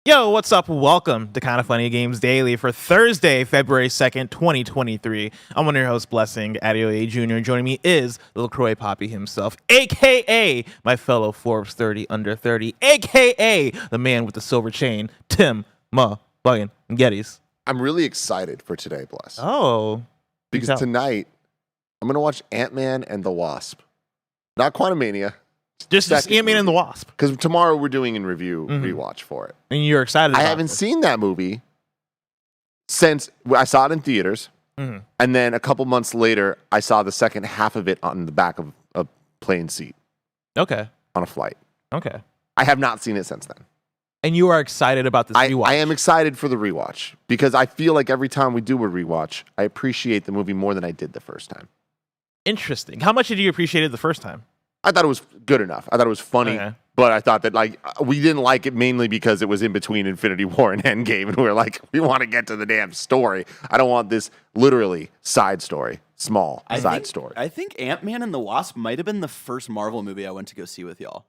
Yo, what's up? Welcome to Kinda Funny Games Daily for Thursday, February 2nd, 2023. I'm one of your hosts, Blessing Adeoye Jr. Joining me is Little Croy Poppy himself, a.k.a. my fellow Forbes 30 under 30, a.k.a. the man with the silver chain, Tim Buggin Geddes. I'm really excited for today, Bless. Oh. Because tonight, I'm going to watch Ant-Man and the Wasp. Not Quantumania. Just Ant-Man and the Wasp. Because tomorrow we're doing a review rewatch for it. And you're excited about I haven't seen that movie since I saw it in theaters. And then a couple months later, I saw the second half of it on the back of a plane seat. Okay. On a flight. Okay. I have not seen it since then. And you are excited about this rewatch? I am excited for the rewatch because I feel like every time we do a rewatch, I appreciate the movie more than I did the first time. Interesting. How much did you appreciate it the first time? I thought it was good enough. I thought it was funny, but I thought that we didn't like it mainly because it was in between Infinity War and Endgame, and we were like, we want to get to the damn story. I don't want this literally side story, side story. I think Ant-Man and the Wasp might have been the first Marvel movie I went to go see with y'all.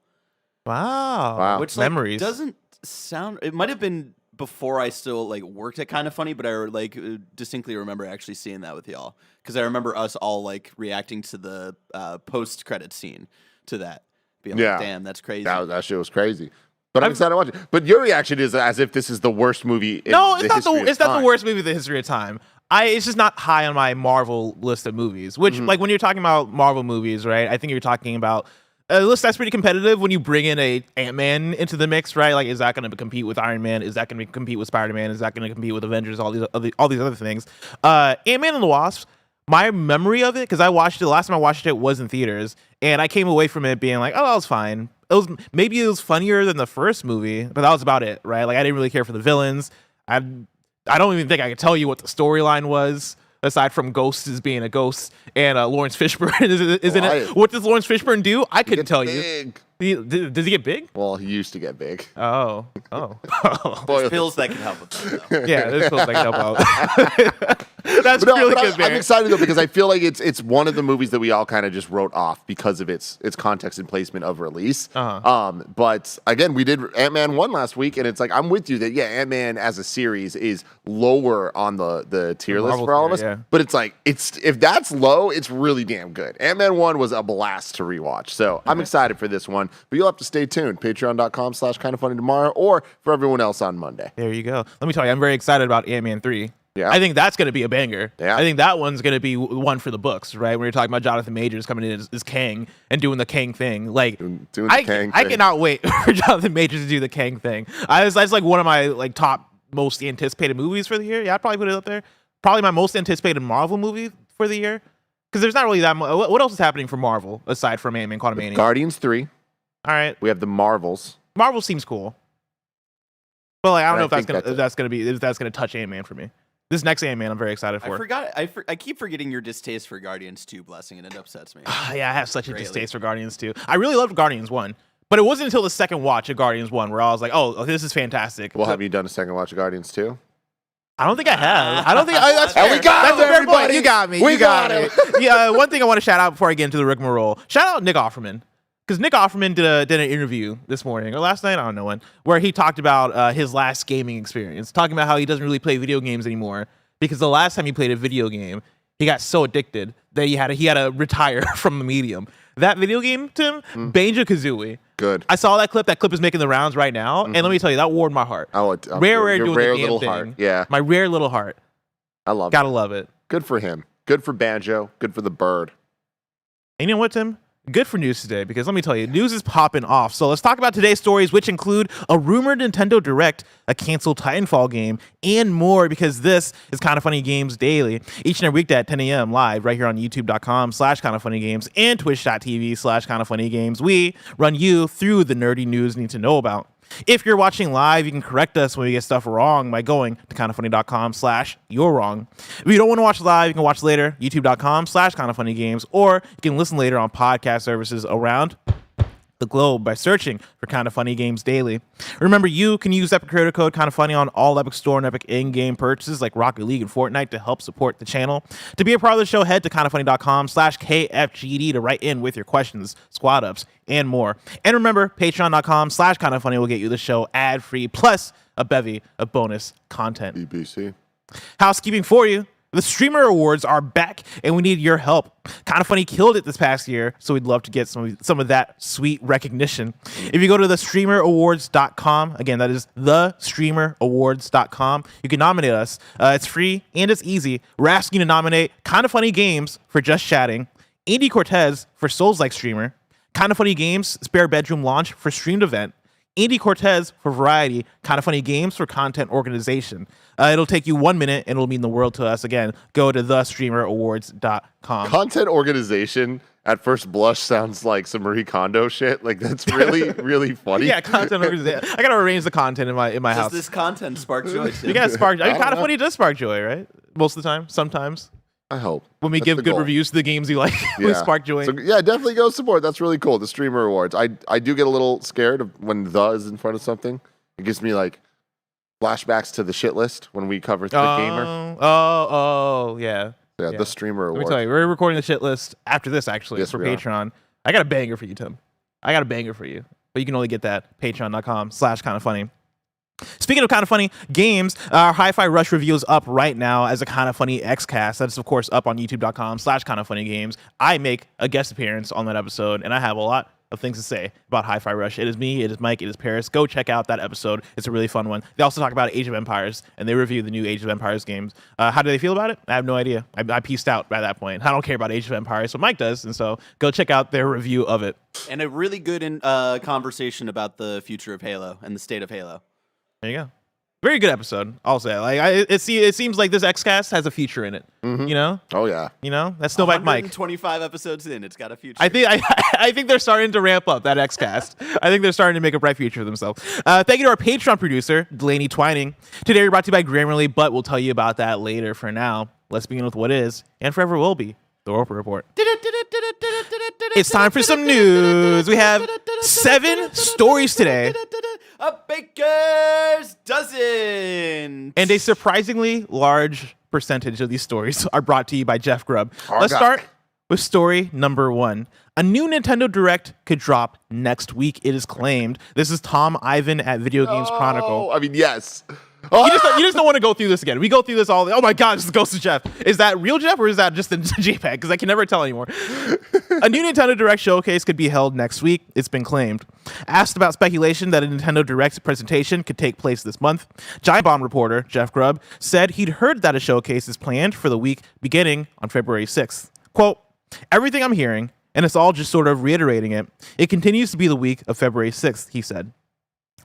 Wow. Which memories. Doesn't sound. It might have been before I still worked at Kinda Funny, but I distinctly remember actually seeing that with y'all because I remember us all reacting to the post-credit scene to that, being like, "Damn, that's crazy." That shit was crazy. But I'm excited to watch it. But your reaction is as if this is the worst movie. No, it's not the worst movie in the history of time. It's just not high on my Marvel list of movies. Which, when you're talking about Marvel movies, right? I think you're talking about a list that's pretty competitive when you bring in a Ant-Man into the mix, right? Like, is that going to compete with Iron Man? Is that going to compete with Spider-Man? Is that going to compete with Avengers? All these other things. Ant-Man and the Wasp. My memory of it, because I watched it, the last time I watched it was in theaters, and I came away from it being like, oh, that was fine. Maybe it was funnier than the first movie, but that was about it, right? Like, I didn't really care for the villains. I don't even think I could tell you what the storyline was, aside from Ghost as being a ghost, and Lawrence Fishburne is in it. What does Lawrence Fishburne do? I couldn't tell you. Does he get big? Well, he used to get big. Oh. There's pills that can help with that, though. Yeah, there's pills that can help out. That's really good, man. I'm excited, though, because I feel like it's one of the movies that we all kind of just wrote off because of its context and placement of release. But, again, we did Ant-Man 1 last week, and it's like, I'm with you that, Ant-Man as a series is lower on the tier list for all of us. Yeah. But it's like, if that's low, it's really damn good. Ant-Man 1 was a blast to rewatch. So I'm excited for this one. But you'll have to stay tuned. Patreon.com/kindafunny tomorrow, or for everyone else on Monday. There you go. Let me tell you, I'm very excited about Ant-Man 3. Yeah. I think that's going to be a banger. Yeah. I think that one's going to be one for the books, right? When you're talking about Jonathan Majors coming in as Kang and doing the Kang thing. Like, doing the Kang thing. I cannot wait for Jonathan Majors to do the Kang thing. That's like one of my top most anticipated movies for the year. Yeah, I'd probably put it up there. Probably my most anticipated Marvel movie for the year. Because there's not really that much. What else is happening for Marvel aside from Ant-Man Quantumania? Guardians 3. All right. We have the Marvels. Marvel seems cool. But I don't know if that's gonna touch Ant-Man for me. This next Ant-Man I'm very excited for. I keep forgetting your distaste for Guardians 2, Blessing, and it upsets me. Yeah, I have such a distaste for Guardians 2. I really loved Guardians 1. But it wasn't until the second watch of Guardians 1 where I was like, oh, this is fantastic. Well, have you done a second watch of Guardians 2? I don't think I have. I don't think that's fair. We got that's it, everybody. Point. You got me. We got it. Yeah, one thing I want to shout out before I get into the rigmarole. Shout out Nick Offerman. Because Nick Offerman did an interview this morning, or last night, I don't know when, where he talked about his last gaming experience, talking about how he doesn't really play video games anymore, because the last time he played a video game, he got so addicted that he had to retire from the medium. That video game, Tim, Banjo-Kazooie. Good. I saw that clip. That clip is making the rounds right now, and let me tell you, that warmed my heart. Rare doing the damn thing. Heart. Yeah. My rare little heart. I love it. Gotta love it. Good for him. Good for Banjo. Good for the bird. And you know what, Tim? Good for news today, because let me tell you, news is popping off. So let's talk about today's stories, which include a rumored Nintendo Direct, a canceled Titanfall game, and more, because this is Kinda Funny Games Daily. Each and every weekday at 10 a.m. live right here on youtube.com/kindafunnygames and twitch.tv/kindafunnygames. We run you through the nerdy news you need to know about. If you're watching live, you can correct us when we get stuff wrong by going to kindafunny.com/you're wrong. If you don't want to watch live, you can watch later, youtube.com/kindafunnygames, or you can listen later on podcast services around the globe by searching for Kinda Funny Games Daily. Remember, you can use Epic creator code Kinda Funny on all Epic Store and Epic in-game purchases like Rocket League and Fortnite to help support the channel. To be a part of the show, head to kindafunny.com/KFGD to write in with your questions, squad ups, and more. And remember, patreon.com/kindafunny will get you the show ad-free, plus a bevy of bonus content. BBC. Housekeeping for you. The Streamer Awards are back, and we need your help. Kinda Funny killed it this past year, so we'd love to get some of that sweet recognition. If you go to thestreamerawards.com, again, that is thestreamerawards.com, you can nominate us. It's free and it's easy. We're asking you to nominate Kinda Funny Games for Just Chatting, Andy Cortez for Souls-like Streamer, Kinda Funny Games Spare Bedroom Launch for Streamed Event, Andy Cortez for Variety, Kinda Funny Games for Content Organization. It'll take you 1 minute and it'll mean the world to us. Again, go to thestreamerawards.com. Content organization at first blush sounds like some Marie Kondo shit. Like that's really, really funny. Yeah, content organization. I gotta arrange the content in my Does house. this content spark joy? You gotta spark. Kinda Funny does spark joy, right? Most of the time, sometimes. I hope. When we That's give the good goal. reviews to the games you like, we spark joy. So, yeah, definitely go support. That's really cool. The Streamer Awards. I do get a little scared of when the is in front of something. It gives me like flashbacks to the shit list when we cover the gamer. Yeah. Yeah, the Streamer Let Awards. me tell you, we're recording the shit list after this, actually, Yes, for we are. Patreon. I got a banger for you, Tim. I got a banger for you. But you can only get that patreon.com/kindafunny. Speaking of Kinda Funny games, our Hi-Fi Rush review is up right now as a Kinda Funny Xcast. That is, of course, up on youtube.com/kindafunnygames. I make a guest appearance on that episode, and I have a lot of things to say about Hi-Fi Rush. It is me, it is Mike, it is Paris. Go check out that episode. It's a really fun one. They also talk about Age of Empires, and they review the new Age of Empires games. How do they feel about it? I have no idea. I pieced out by that point. I don't care about Age of Empires, but Mike does, and so go check out their review of it. And a really good conversation about the future of Halo and the state of Halo. There you go. Very good episode. I'll say. It seems like this Xcast has a future in it. Mm-hmm. You know. Oh yeah. You know. That's Snowback Mike. 125 episodes in, it's got a future. I think they're starting to ramp up that Xcast. I think they're starting to make a bright future for themselves. Thank you to our Patreon producer, Delaney Twining. Today we're brought to you by Grammarly, but we'll tell you about that later. For now, let's begin with what is and forever will be the Roper Report. It's time for some news. We have 7 stories today. A baker's dozen. And a surprisingly large percentage of these stories are brought to you by Jeff Grubb. Let's God. start with story number 1. A new Nintendo Direct could drop next week, it is claimed. This is Tom Ivan at Video Games Chronicle. Oh, I mean, yes. You just don't want to go through this again. We go through this all. Oh my God, this is Ghost of Jeff. Is that real Jeff or is that just a JPEG? Because I can never tell anymore. A new Nintendo Direct showcase could be held next week. It's been claimed. Asked about speculation that a Nintendo Direct presentation could take place this month, Giant Bomb reporter Jeff Grubb said he'd heard that a showcase is planned for the week beginning on February 6th. Quote, "Everything I'm hearing, and it's all just sort of reiterating it, it continues to be the week of February 6th, he said.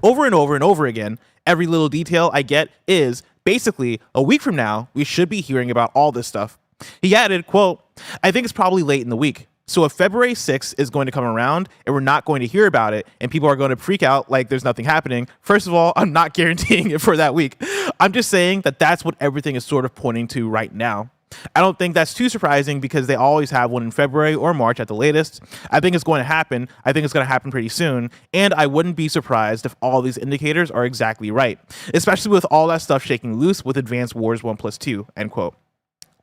Over and over and over again, every little detail I get is, basically, a week from now, we should be hearing about all this stuff." He added, quote, "I think it's probably late in the week. So if February 6th is going to come around and we're not going to hear about it and people are going to freak out like there's nothing happening, first of all, I'm not guaranteeing it for that week. I'm just saying that that's what everything is sort of pointing to right now. I don't think that's too surprising because they always have one in February or March at the latest. I think it's going to happen. I think it's going to happen pretty soon. And I wouldn't be surprised if all these indicators are exactly right, especially with all that stuff shaking loose with Advance Wars 1+2, end quote.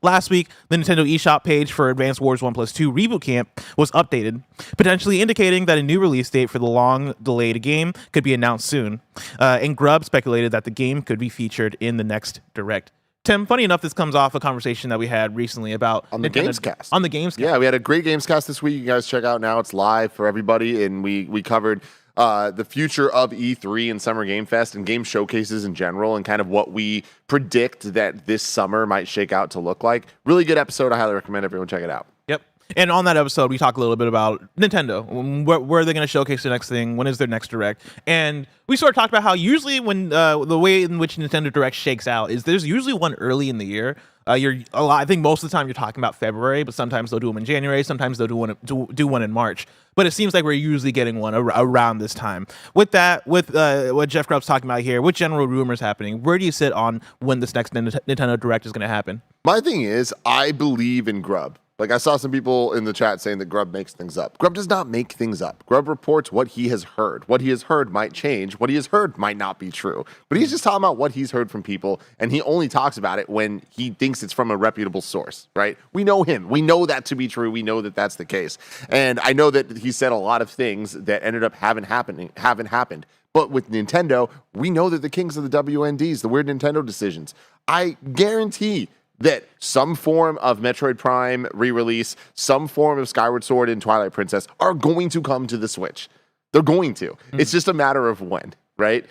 Last week, the Nintendo eShop page for Advance Wars 1+2 Reboot Camp was updated, potentially indicating that a new release date for the long-delayed game could be announced soon. And Grubb speculated that the game could be featured in the next Direct. Tim, funny enough, this comes off a conversation that we had recently about On the Gamescast. On the Gamescast. Yeah, we had a great Gamescast this week. You guys check out now. It's live for everybody. And we covered the future of E3 and Summer Game Fest and game showcases in general and kind of what we predict that this summer might shake out to look like. Really good episode. I highly recommend everyone check it out. Yep. And on that episode, we talk a little bit about Nintendo. Where are they going to showcase the next thing? When is their next Direct? And we sort of talked about how usually when the way in which Nintendo Direct shakes out is there's usually one early in the year. I think most of the time you're talking about February, but sometimes they'll do them in January. Sometimes they'll do one in March. But it seems like we're usually getting one around this time. With that, with what Jeff Grubb's talking about here, with general rumors happening, where do you sit on when this next Nintendo Direct is going to happen? My thing is, I believe in Grubb. Like, I saw some people in the chat saying that Grubb makes things up. Grubb does not make things up. Grubb reports what he has heard. What he has heard might change. What he has heard might not be true. But he's just talking about what he's heard from people, and he only talks about it when he thinks it's from a reputable source, right? We know him. We know that to be true. We know that that's the case. And I know that he said a lot of things that ended up haven't happened. But with Nintendo, we know that the kings of the WNDs, the weird Nintendo decisions. I guarantee that some form of Metroid Prime re-release, some form of Skyward Sword and Twilight Princess are going to come to the Switch. They're going to. It's just a matter of when, right?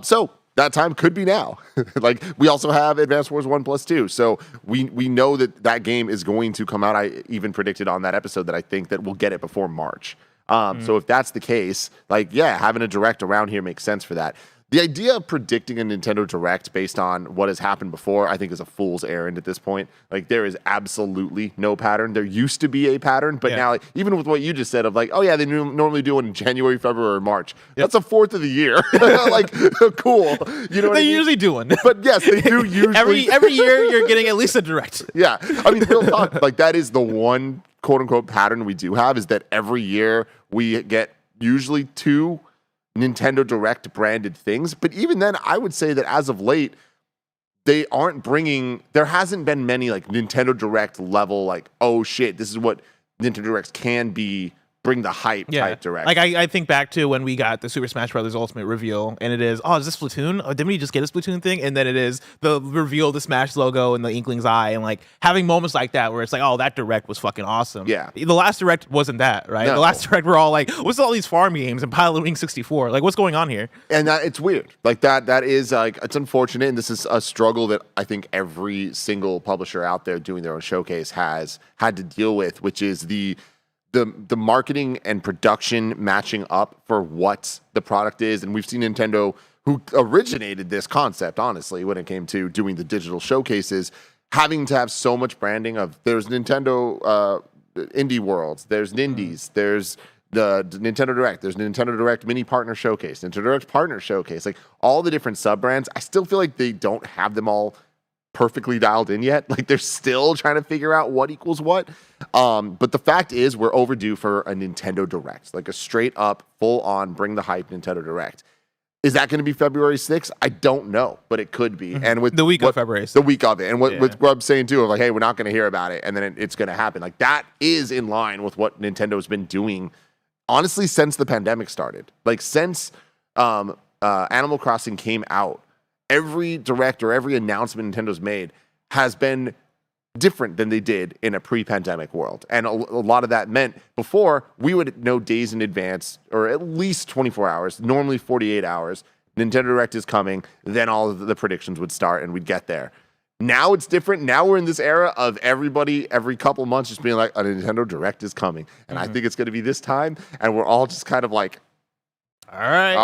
So that time could be now. Like, we also have Advance Wars 1+2. So we know that game is going to come out. I even predicted on that episode that I think that we'll get it before March. So if that's the case, like, yeah, having a Direct around here makes sense for that. The idea of predicting a Nintendo Direct based on what has happened before, I think, is a fool's errand at this point. Like, there is absolutely no pattern. There used to be a pattern, but now, like, even with what you just said of like, oh yeah, they normally do it in January, February, or March. Yep. That's a fourth of the year. Like, cool. You know what They I mean? usually do one. But yes, they do usually. every year you're getting at least a Direct. Yeah. I mean, real talk, like, that is the one quote unquote pattern we do have, is that every year we get usually 2 Nintendo Direct branded things. But even then, I would say that as of late, they aren't bringing, there hasn't been many like Nintendo Direct level, like, oh shit, this is what Nintendo Directs can be, bring the hype type Direct. Like, I think back to when we got the Super Smash Bros. Ultimate reveal, and it is, oh, is this Splatoon? Oh, didn't we just get a Splatoon thing? And then it is the reveal of the Smash logo and the Inkling's eye, and like having moments like that where it's like, oh, that Direct was fucking awesome. Yeah. The last Direct wasn't that, right? No. The last Direct we're all like, what's all these farm games and Pilot Wing 64? Like, what's going on here? And it's weird. Like, that is like, it's unfortunate, and this is a struggle that I think every single publisher out there doing their own showcase has had to deal with, which is the marketing and production matching up for what the product is. And we've seen Nintendo, who originated this concept, honestly, when it came to doing the digital showcases, having to have so much branding of, there's Nintendo Indie Worlds, there's Nindies, there's the Nintendo Direct, there's Nintendo Direct Mini Partner Showcase, Nintendo Direct Partner Showcase, like all the different sub-brands. I still feel like they don't have them all perfectly dialed in yet. Like, they're still trying to figure out what equals what. But the fact is, we're overdue for a Nintendo Direct, like a straight up, full on, bring the hype Nintendo Direct. Is that going to be February 6th? I don't know, but it could be. And with The week of February 6th. The week of it. And with Grubb's saying too, of like, hey, we're not going to hear about it, and then it's going to happen. Like, that is in line with what Nintendo's been doing, honestly, since the pandemic started. Like, since Animal Crossing came out, every Direct or every announcement Nintendo's made has been different than they did in a pre-pandemic world. And a lot of that meant before, we would know days in advance, or at least 24 hours, normally 48 hours. Nintendo Direct is coming, then all of the predictions would start and we'd get there. Now it's different. Now we're in this era of everybody every couple months just being like, a Nintendo Direct is coming. And I think it's going to be this time. And we're all just kind of like, All right.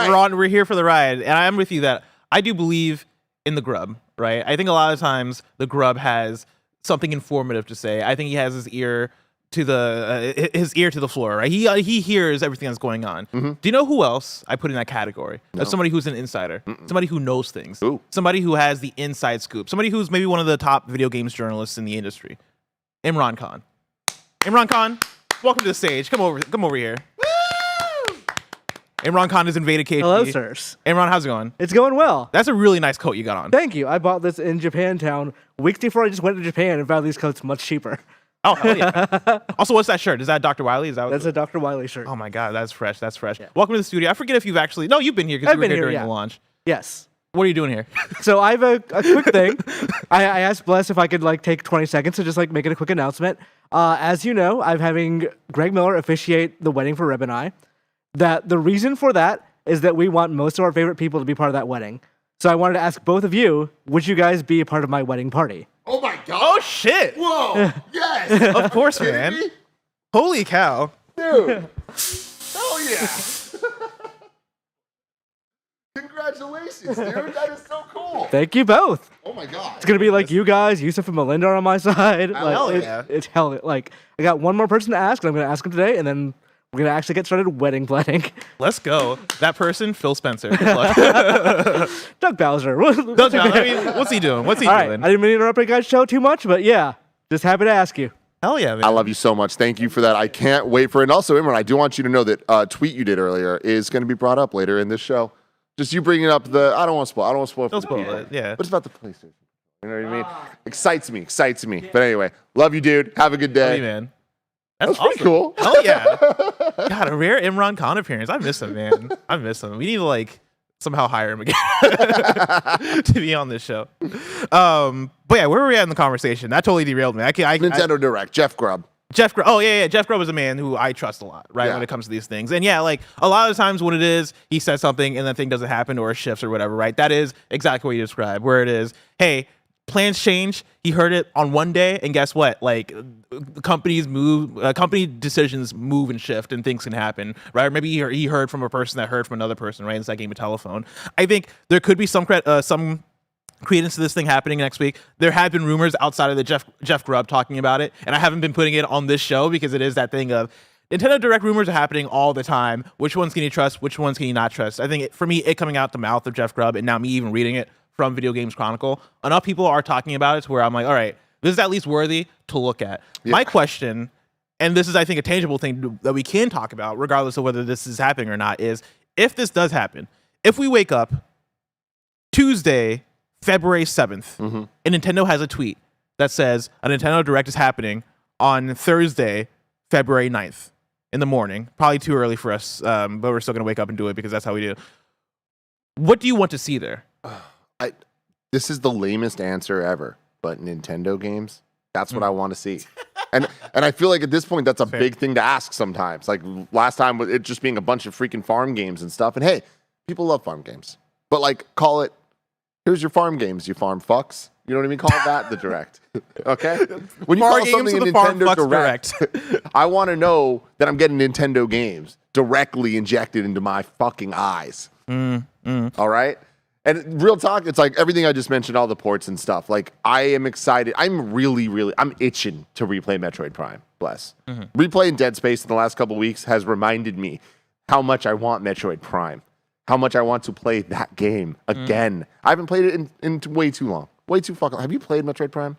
Like, we're here for the ride. And I'm with you that I do believe in the Grub, right? I think a lot of times the Grub has something informative to say. I think he has his ear to the floor, right? He hears everything that's going on. Mm-hmm. Do you know who else I put in that category? As somebody who's an insider, somebody who knows things, somebody who has the inside scoop, somebody who's maybe one of the top video games journalists in the industry. Imran Khan. Imran Khan, welcome to the stage. Come over here. Imran Khan has invaded KP. Hello, sirs. Imran, how's it going? It's going well. That's a really nice coat you got on. Thank you. I bought this in Japantown weeks before I just went to Japan and found these coats much cheaper. Oh, hell yeah. Also, what's that shirt? Is that Dr. Wiley? That's a Dr. Wiley shirt. Oh my God, that's fresh. That's fresh. Yeah. Welcome to the studio. I forget if you've actually... No, you've been here because you were here during the launch. Yes. What are you doing here? So I have a quick thing. I asked Bless if I could take 20 seconds to just make it a quick announcement. As you know, I'm having Greg Miller officiate the wedding for Reb and I. That the reason for that is that we want most of our favorite people to be part of that wedding. So I wanted to ask both of you, would you guys be a part of my wedding party? oh my God. Oh, shit. Whoa. Yes. Of course, man. Holy cow. Dude. Hell yeah. Congratulations, dude. That is so cool. Thank you both. Oh my God. It's going to be you guys, Yusuf and Melinda are on my side. Hell yeah. It's hell. I got one more person to ask, and I'm going to ask him today, and then we're going to actually get started wedding planning. Let's go. That person, Phil Spencer. Good luck. Doug Bowser. Doug Bowser. I mean, what's he doing? What's he All doing? Right. I didn't mean to interrupt you guys' show too much, but yeah, just happy to ask you. Hell yeah, man. I love you so much. Thank you for that. I can't wait for it. And also, Imran, I do want you to know that tweet you did earlier is going to be brought up later in this show. Just you bringing up I don't want to spoil. I don't want to spoil for the spoil people. it, yeah. But it's about the PlayStation. You know what I mean? Excites me. But anyway, love you, dude. Have a good day. Love you, man. That's pretty cool. Hell yeah. God, a rare Imran Khan appearance. I miss him, man. I miss him. We need to like somehow hire him again to be on this show. But yeah, where were we at in the conversation? That totally derailed me. Nintendo Direct, Jeff Grubb. Jeff Grubb. Oh yeah. Jeff Grubb is a man who I trust a lot, right? Yeah. When it comes to these things. And yeah, like a lot of the times when it is, he says something and that thing doesn't happen or it shifts or whatever, right? That is exactly what you described, where it is, hey, plans change. He heard it on one day, and guess what? Like companies move, company decisions move and shift, and things can happen, right? Or maybe he heard from a person that heard from another person, right? It's that game of telephone. I think there could be some credence to this thing happening next week. There have been rumors outside of the Jeff Grubb talking about it, and I haven't been putting it on this show because it is that thing of Nintendo Direct rumors are happening all the time. Which ones can you trust? Which ones can you not trust? I think for me, it coming out the mouth of Jeff Grubb, and now me even reading it from Video Games Chronicle, enough people are talking about it to where I'm like, all right, this is at least worthy to look at. Yeah. My question, and this is I think a tangible thing that we can talk about, regardless of whether this is happening or not, is if this does happen, if we wake up Tuesday, February 7th, and Nintendo has a tweet that says a Nintendo Direct is happening on Thursday, February 9th in the morning. Probably too early for us, but we're still going to wake up and do it because that's how we do. What do you want to see there? This is the lamest answer ever, but Nintendo games, that's what I want to see. And I feel like at this point, that's a big thing to ask sometimes. Like last time, it just being a bunch of freaking farm games and stuff. And hey, people love farm games. But like, call it, here's your farm games, you farm fucks. You know what I mean? Call that the Direct. Okay? When you call something a Nintendo Direct, I want to know that I'm getting Nintendo games directly injected into my fucking eyes. All right? And real talk, it's like everything I just mentioned, all the ports and stuff. Like, I am excited. I'm itching to replay Metroid Prime. Bless. Replaying Dead Space in the last couple weeks has reminded me how much I want Metroid Prime. How much I want to play that game again. I haven't played it in way too long. Way too fucking long. Have you played Metroid Prime?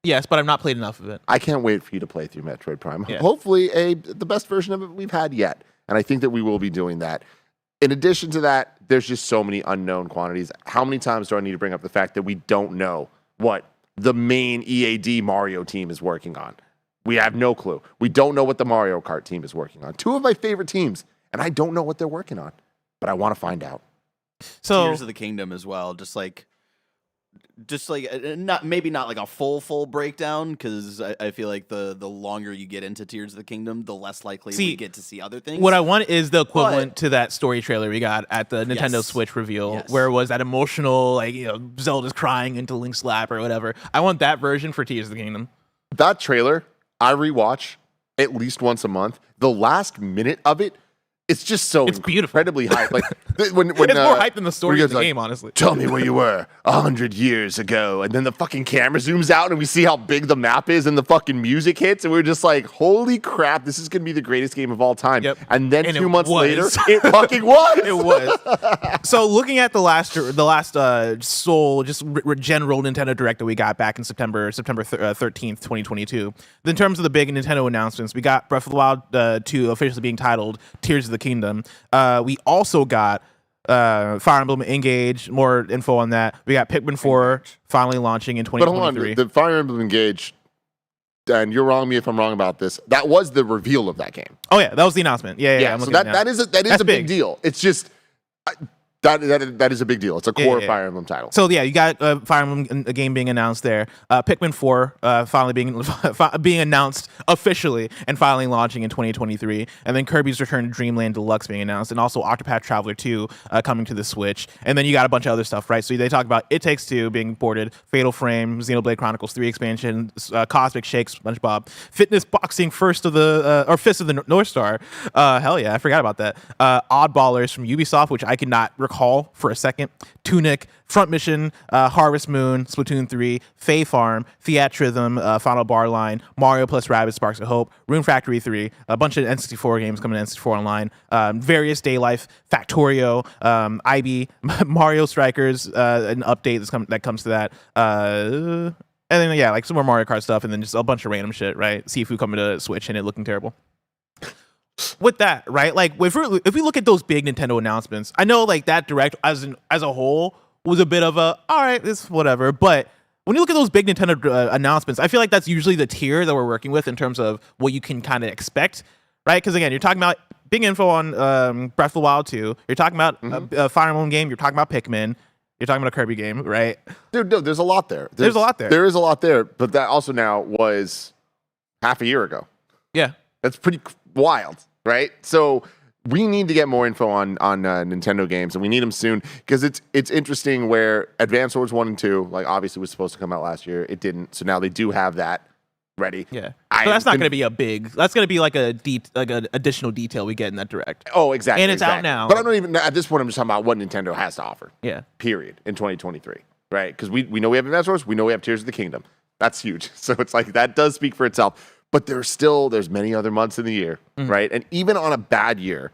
Yes, but I've not played enough of it. I can't wait for you to play through Metroid Prime. Yeah. Hopefully the best version of it we've had yet. And I think that we will be doing that. In addition to that, there's just so many unknown quantities. How many times do I need to bring up the fact that we don't know what the main EAD Mario team is working on? We have no clue. We don't know what the Mario Kart team is working on. Two of my favorite teams, and I don't know what they're working on, but I want to find out. So Tears of the Kingdom as well, just like not like a full breakdown, because I feel like the longer you get into Tears of the Kingdom, the less likely we get to see other things. What I want is the equivalent to that story trailer we got at the Nintendo Switch reveal, where it was that emotional, like, you know, Zelda's crying into Link's lap or whatever. I want that version for Tears of the Kingdom. That trailer, I rewatch at least once a month. The last minute of it, it's just so incredibly hype. Like when it's more hype than the story of the game, honestly. Tell me where you were 100 years ago, and then the fucking camera zooms out, and we see how big the map is, and the fucking music hits, and we're just like, "Holy crap! This is gonna be the greatest game of all time." Yep. And then 2 months later, it fucking was. It was. So looking at the last sole general Nintendo Direct that we got back in September 13th, 2022. In terms of the big Nintendo announcements, we got Breath of the Wild 2 officially being titled Tears of the Kingdom. We also got Fire Emblem Engage, more info on that. We got Pikmin 4 finally launching in 2023. But hold on, the Fire Emblem Engage, and you're wrong me if I'm wrong about this, that was the reveal of that game. Oh yeah, that was the announcement. Yeah. So that is a big deal. It's just that is a big deal. It's a core Fire Emblem title. So yeah, you got Fire Emblem a game being announced there. Pikmin 4 finally being announced officially and finally launching in 2023. And then Kirby's Return to Dreamland Deluxe being announced, and also Octopath Traveler 2 coming to the Switch. And then you got a bunch of other stuff, right? So they talk about It Takes Two being ported, Fatal Frame, Xenoblade Chronicles 3 expansion, Cosmic Shakes, SpongeBob, Fitness Boxing Fist of the North Star. Hell yeah, I forgot about that. Oddballers from Ubisoft, which I cannot recall for a second. Tunic, Front Mission, Harvest Moon, Splatoon 3, Fae Farm, Theatrhythm, Final Bar Line, Mario plus Rabbids Sparks of Hope, Rune Factory 3, a bunch of N64 games coming to N64 Online, various Day Life, Factorio, IB, Mario Strikers, an update that comes to that. And then, yeah, like some more Mario Kart stuff, and then just a bunch of random shit, right? Sifu coming to Switch and it looking terrible. With that, right? Like if we look at those big Nintendo announcements, I know like that Direct as a whole was a bit of a all right, it's whatever. But when you look at those big Nintendo announcements, I feel like that's usually the tier that we're working with in terms of what you can kind of expect, right? Because again, you're talking about big info on Breath of the Wild 2. You're talking about a Fire Emblem game. You're talking about Pikmin. You're talking about a Kirby game, right? Dude, no, there's a lot there. There's a lot there. There is a lot there, but that also now was half a year ago. Yeah. That's pretty wild, right? So we need to get more info on Nintendo games, and we need them soon because it's interesting where Advance Wars 1 and 2, like obviously was supposed to come out last year. It didn't. So now they do have that ready. Yeah. So that's not going to be that's going to be like an additional detail we get in that direct. Oh, exactly. And it's out now. But I'm not even, at this point, I'm just talking about what Nintendo has to offer. Yeah. Period. In 2023, right? Because we know we have Advance Wars, we know we have Tears of the Kingdom. That's huge. So it's like, that does speak for itself. But there's many other months in the year, right? And even on a bad year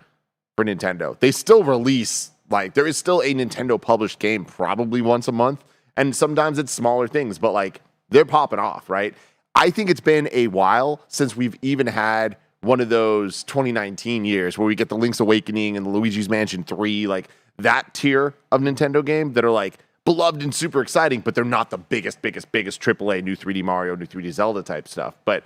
for Nintendo, they still release, like, there is still a Nintendo published game probably once a month. And sometimes it's smaller things, but like, they're popping off, right? I think it's been a while since we've even had one of those 2019 years where we get the Link's Awakening and the Luigi's Mansion 3, like that tier of Nintendo game that are like beloved and super exciting, but they're not the biggest AAA new 3D Mario, new 3D Zelda type stuff. But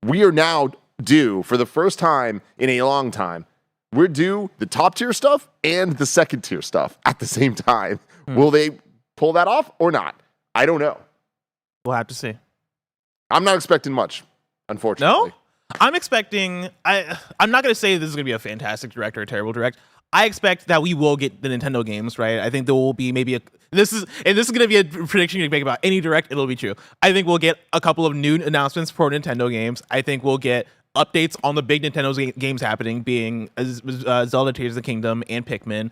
we are now due, for the first time in a long time, we're due the top tier stuff and the second tier stuff at the same time. Will they pull that off or not? I don't know. We'll have to see. I'm not expecting much, unfortunately. No? I'm expecting... I'm not going to say this is going to be a fantastic direct or a terrible direct. I expect that we will get the Nintendo games, right? I think there will be maybe this is going to be a prediction you can make about any direct. It'll be true. I think we'll get a couple of new announcements for Nintendo games. I think we'll get updates on the big Nintendo games happening, being Zelda Tears of the Kingdom and Pikmin.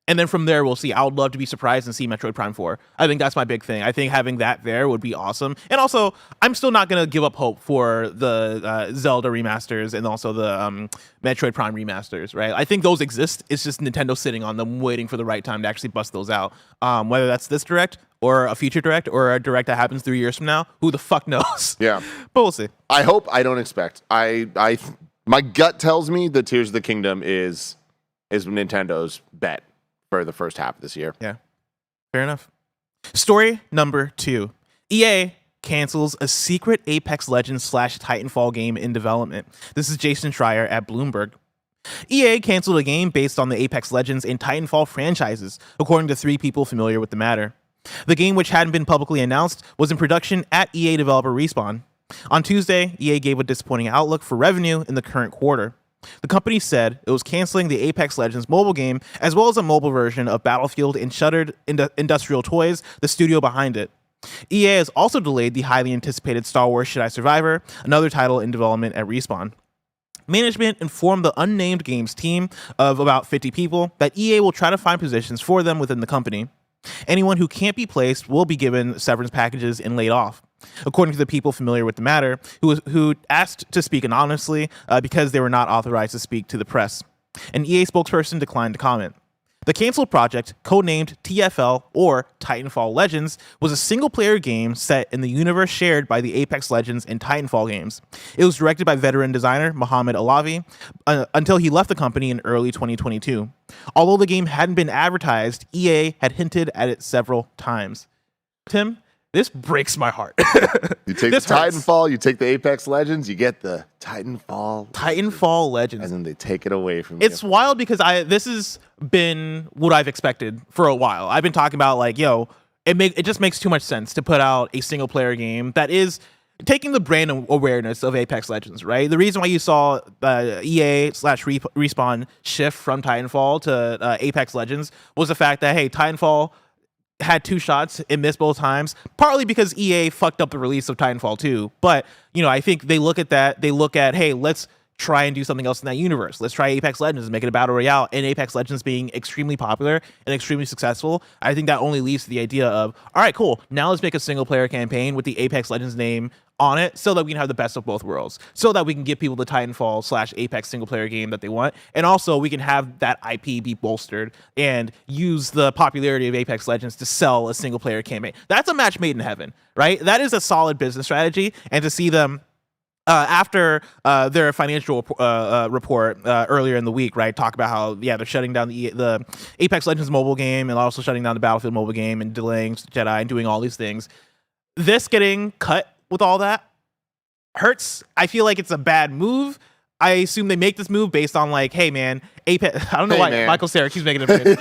And then from there, we'll see. I would love to be surprised and see Metroid Prime 4. I think that's my big thing. I think having that there would be awesome. And also, I'm still not going to give up hope for the Zelda remasters and also the Metroid Prime remasters, right? I think those exist. It's just Nintendo sitting on them, waiting for the right time to actually bust those out. Whether that's this direct or a future direct or a direct that happens 3 years from now, who the fuck knows? Yeah. But we'll see. I hope. I don't expect. My gut tells me that Tears of the Kingdom is Nintendo's bet for the first half of this year. Yeah, fair enough. Story number 2. EA cancels a secret Apex Legends / Titanfall game in development. This is Jason Schreier at Bloomberg. EA canceled a game based on the Apex Legends and Titanfall franchises, according to 3 people familiar with the matter. The game, which hadn't been publicly announced, was in production at EA developer Respawn. On Tuesday, EA gave a disappointing outlook for revenue in the current quarter. The company said it was canceling the Apex Legends mobile game, as well as a mobile version of Battlefield and Shuttered Industrial Toys, the studio behind it. EA has also delayed the highly anticipated Star Wars Jedi Survivor, another title in development at Respawn. Management informed the unnamed games team of about 50 people that EA will try to find positions for them within the company. Anyone who can't be placed will be given severance packages and laid off. According to the people familiar with the matter, who asked to speak anonymously because they were not authorized to speak to the press. An EA spokesperson declined to comment. The canceled project, codenamed TFL or Titanfall Legends, was a single-player game set in the universe shared by the Apex Legends and Titanfall games. It was directed by veteran designer Mohamed Alavi until he left the company in early 2022. Although the game hadn't been advertised, EA had hinted at it several times. Tim, this breaks my heart. You take the Titanfall, you take the Apex Legends, you get the Titanfall Legends. And then they take it away from you. It's wild because this has been what I've expected for a while. I've been talking about like, it just makes too much sense to put out a single player game that is taking the brand awareness of Apex Legends, right? The reason why you saw EA/Respawn shift from Titanfall to Apex Legends was the fact that, hey, Titanfall had 2 shots and missed both times, partly because EA fucked up the release of Titanfall 2. But, I think they look at that, hey, let's try and do something else in that universe. Let's try Apex Legends and make it a battle royale. And Apex Legends being extremely popular and extremely successful, I think that only leads to the idea of, all right, cool, now let's make a single player campaign with the Apex Legends name on it so that we can have the best of both worlds, so that we can give people the Titanfall/Apex single player game that they want, and also we can have that IP be bolstered and use the popularity of Apex Legends to sell a single player campaign. That's a match made in heaven, right? That is a solid business strategy, and to see them after their financial report earlier in the week, right, talk about how they're shutting down the Apex Legends mobile game and also shutting down the Battlefield mobile game and delaying Jedi and doing all these things. This getting cut with all that hurts. I feel like it's a bad move. I assume they make this move based on like, hey man, Apex. I don't know why man. Michael Cera keeps making a face.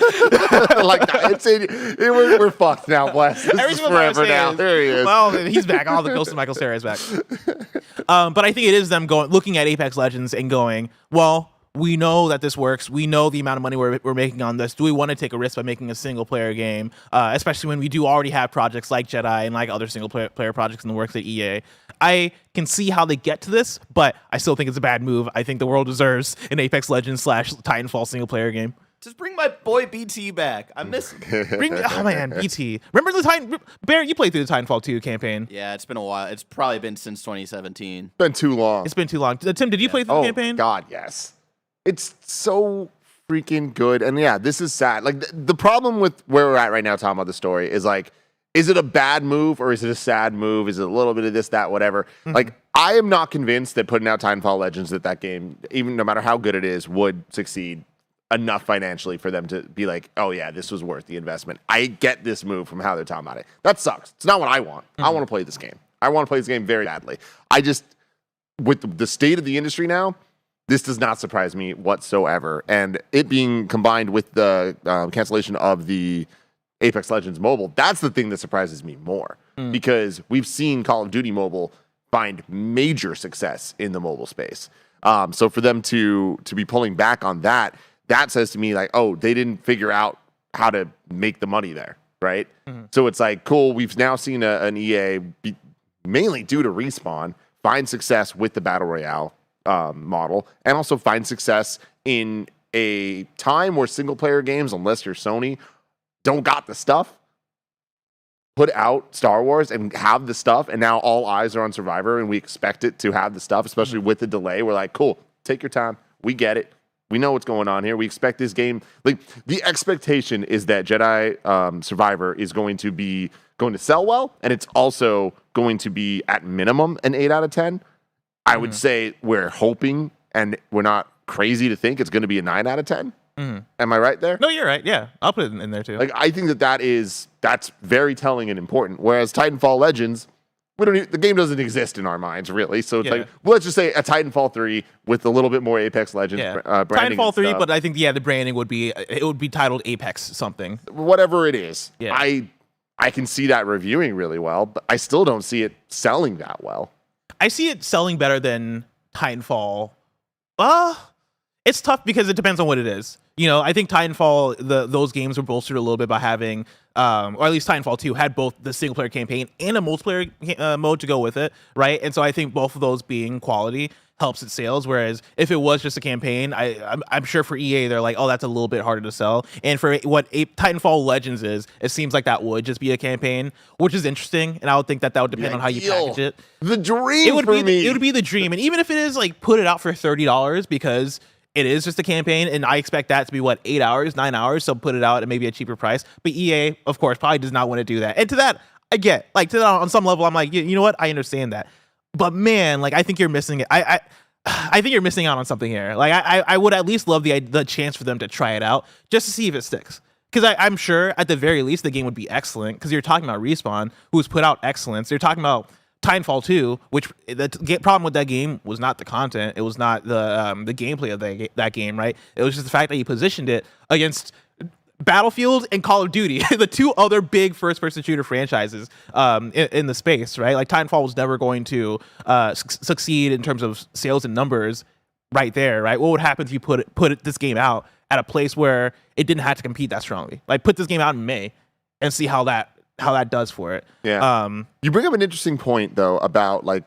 We're fucked now, Bless. This is forever now. There he is. Well, he's back. All the ghost of Michael Cera is back. But I think it is them looking at Apex Legends and going, well, we know that this works. We know the amount of money we're making on this. Do we want to take a risk by making a single player game, especially when we do already have projects like Jedi and like other single player projects in the works at EA? I can see how they get to this, but I still think it's a bad move. I think the world deserves an Apex Legends / Titanfall single player game. Just bring my boy BT back. I miss him. Oh man, BT. Remember the Bear? You played through the Titanfall 2 campaign. Yeah, it's been a while. It's probably been since 2017. Been too long. It's been too long. Tim, did you play through the campaign? Oh God, yes. It's so freaking good, and yeah, this is sad. Like the problem with where we're at right now, talking about the story, is like, is it a bad move or is it a sad move? Is it a little bit of this, that, whatever? Mm-hmm. Like, I am not convinced that putting out Titanfall Legends, that game, even no matter how good it is, would succeed enough financially for them to be like, oh yeah, this was worth the investment. I get this move from how they're talking about it. That sucks. It's not what I want. I want to play this game. I want to play this game very badly. I just, with the state of the industry now, this does not surprise me whatsoever. And it being combined with the cancellation of the Apex Legends Mobile, that's the thing that surprises me more, because we've seen Call of Duty Mobile find major success in the mobile space. So for them to be pulling back on that, that says to me like, oh, they didn't figure out how to make the money there, right? So it's like, cool, we've now seen an EA, mainly due to Respawn, find success with the Battle Royale model, and also find success in a time where single-player games, unless you're Sony, don't got the stuff. Put out Star Wars and have the stuff, and now all eyes are on Survivor, and we expect it to have the stuff, especially with the delay. We're like, cool, take your time. We get it. We know what's going on here. We expect this game. Like, the expectation is that Jedi Survivor is going to sell well, and it's also going to be at minimum an 8 out of 10. I would say we're hoping, and we're not crazy to think it's going to be a 9 out of 10. Am I right there? No, you're right. Yeah, I'll put it in there too. Like, I think that's very telling and important. Whereas Titanfall Legends, the game doesn't exist in our minds really. So it's like, well, let's just say a Titanfall 3 with a little bit more Apex Legends branding. Titanfall 3, but I think the branding would be titled Apex something. Whatever it is. Yeah. I can see that reviewing really well, but I still don't see it selling that well. I see it selling better than Titanfall. It's tough because it depends on what it is. You know, I think Titanfall, those games were bolstered a little bit by having, or at least Titanfall 2 had both the single player campaign and a multiplayer mode to go with it, right? And so I think both of those being quality helps its sales. Whereas if it was just a campaign, I'm sure for EA they're like, oh, that's a little bit harder to sell. And for what Titanfall Legends is, it seems like that would just be a campaign, which is interesting. And I would think that would depend on how you package it. The dream it would for be me. It would be the dream. And even if it is like put it out for $30 because it is just a campaign, and I expect that to be 8 hours, 9 hours. So put it out at maybe a cheaper price. But EA, of course, probably does not want to do that. And to that, I get like to that on some level. I'm like, you know what? I understand that. But man, like I think you're missing it. I think you're missing out on something here. Like I would at least love the chance for them to try it out just to see if it sticks. Because I'm sure at the very least the game would be excellent. Because you're talking about Respawn, who's put out excellence. You're talking about Titanfall 2, which the problem with that game was not the content. It was not the gameplay of that game, right? It was just the fact that you positioned it against Battlefield and Call of Duty, the two other big first-person shooter franchises in the space, right? Like Titanfall was never going to succeed in terms of sales and numbers right there, right? What would happen if you put this game out at a place where it didn't have to compete that strongly? Like put this game out in May and see how that does for it. Yeah. You bring up an interesting point though about like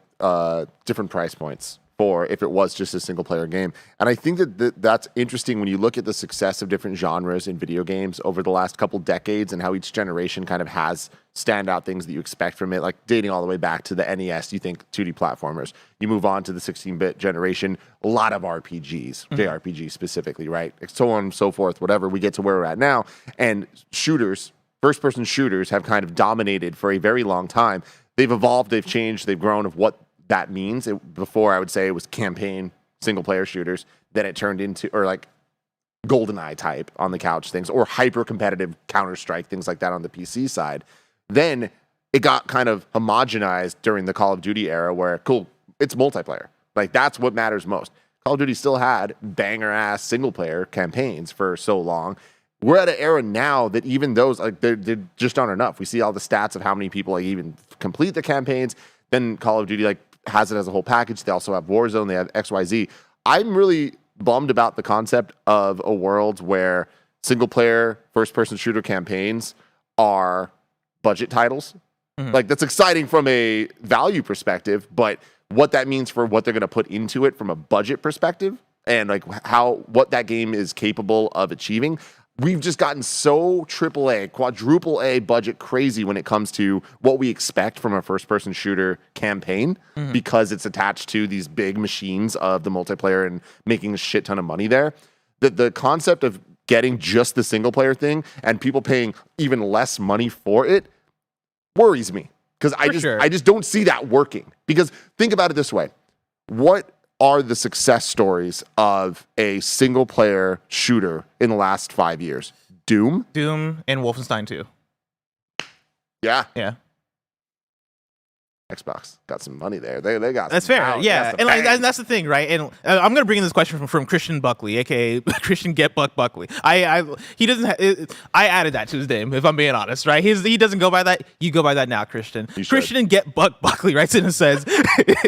different price points for if it was just a single player game. And I think that's interesting when you look at the success of different genres in video games over the last couple decades and how each generation kind of has standout things that you expect from it, like dating all the way back to the NES, you think 2D platformers. You move on to the 16-bit generation, a lot of RPGs, JRPGs specifically, right? So on and so forth, whatever. We get to where we're at now. And shooters, first-person shooters have kind of dominated for a very long time. They've evolved, they've changed, they've grown of what that means. Before, I would say it was campaign single player shooters. Then it turned into, or like GoldenEye type on the couch things, or hyper competitive Counter-Strike, things like that on the PC side. Then it got kind of homogenized during the Call of Duty era where, cool, it's multiplayer. Like, that's what matters most. Call of Duty still had banger-ass single-player campaigns for so long. We're at an era now that even those, like, they're just aren't enough. We see all the stats of how many people like even complete the campaigns. Then Call of Duty like has it as a whole package. They also have Warzone. They have XYZ. I'm really bummed about the concept of a world where single-player first-person shooter campaigns are budget titles. Like, that's exciting from a value perspective, but what that means for what they're going to put into it from a budget perspective and like what that game is capable of achieving, we've just gotten so AAA, quadruple A budget crazy when it comes to what we expect from a first-person shooter campaign because it's attached to these big machines of the multiplayer and making a shit ton of money there. The concept of getting just the single-player thing and people paying even less money for it worries me because I just don't see that working. Because think about it this way. What are the success stories of a single player shooter in the last 5 years? Doom and Wolfenstein 2. Yeah. Xbox got some money there. They got that's some fair. power. Yeah, and like that's the thing, right? And I'm gonna bring in this question from Christian Buckley, aka Christian Get Buck Buckley. He doesn't. I added that to his name, if I'm being honest, right? He doesn't go by that. You go by that now, Christian. Christian Get Buck Buckley writes in and says,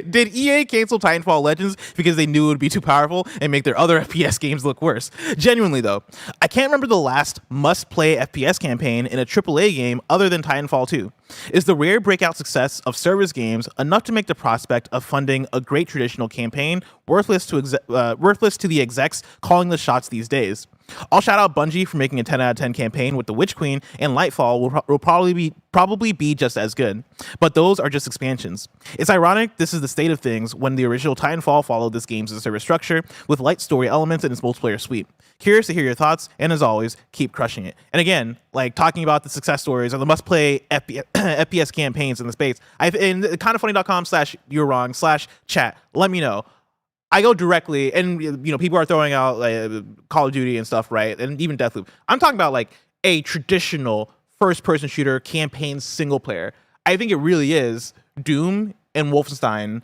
"Did EA cancel Titanfall Legends because they knew it would be too powerful and make their other FPS games look worse?" Genuinely though, I can't remember the last must-play FPS campaign in a AAA game other than Titanfall 2. Is the rare breakout success of service games enough to make the prospect of funding a great traditional campaign worthless to the execs calling the shots these days? I'll shout out Bungie for making a 10 out of 10 campaign with the Witch Queen, and Lightfall will probably be just as good. But those are just expansions. It's ironic this is the state of things when the original Titanfall followed this game's service structure with light story elements in its multiplayer suite. Curious to hear your thoughts, and as always, keep crushing it. And again, like talking about the success stories or the must-play FPS campaigns in the space, in kindafunny.com/you'rewrong/chat, let me know. I go directly, and people are throwing out Call of Duty and stuff, right? And even Deathloop. I'm talking about like a traditional first-person shooter campaign single player. I think it really is Doom and Wolfenstein.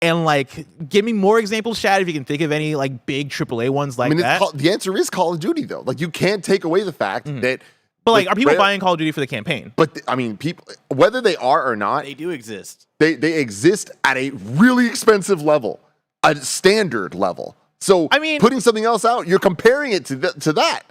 And like, give me more examples, Chad, if you can think of any like big AAA ones like that. The answer is Call of Duty, though. Like, you can't take away the fact that. But like, are people buying Call of Duty for the campaign? But people, whether they are or not, They do exist. They exist at a really expensive level, a standard level. So putting something else out, you're comparing it to that.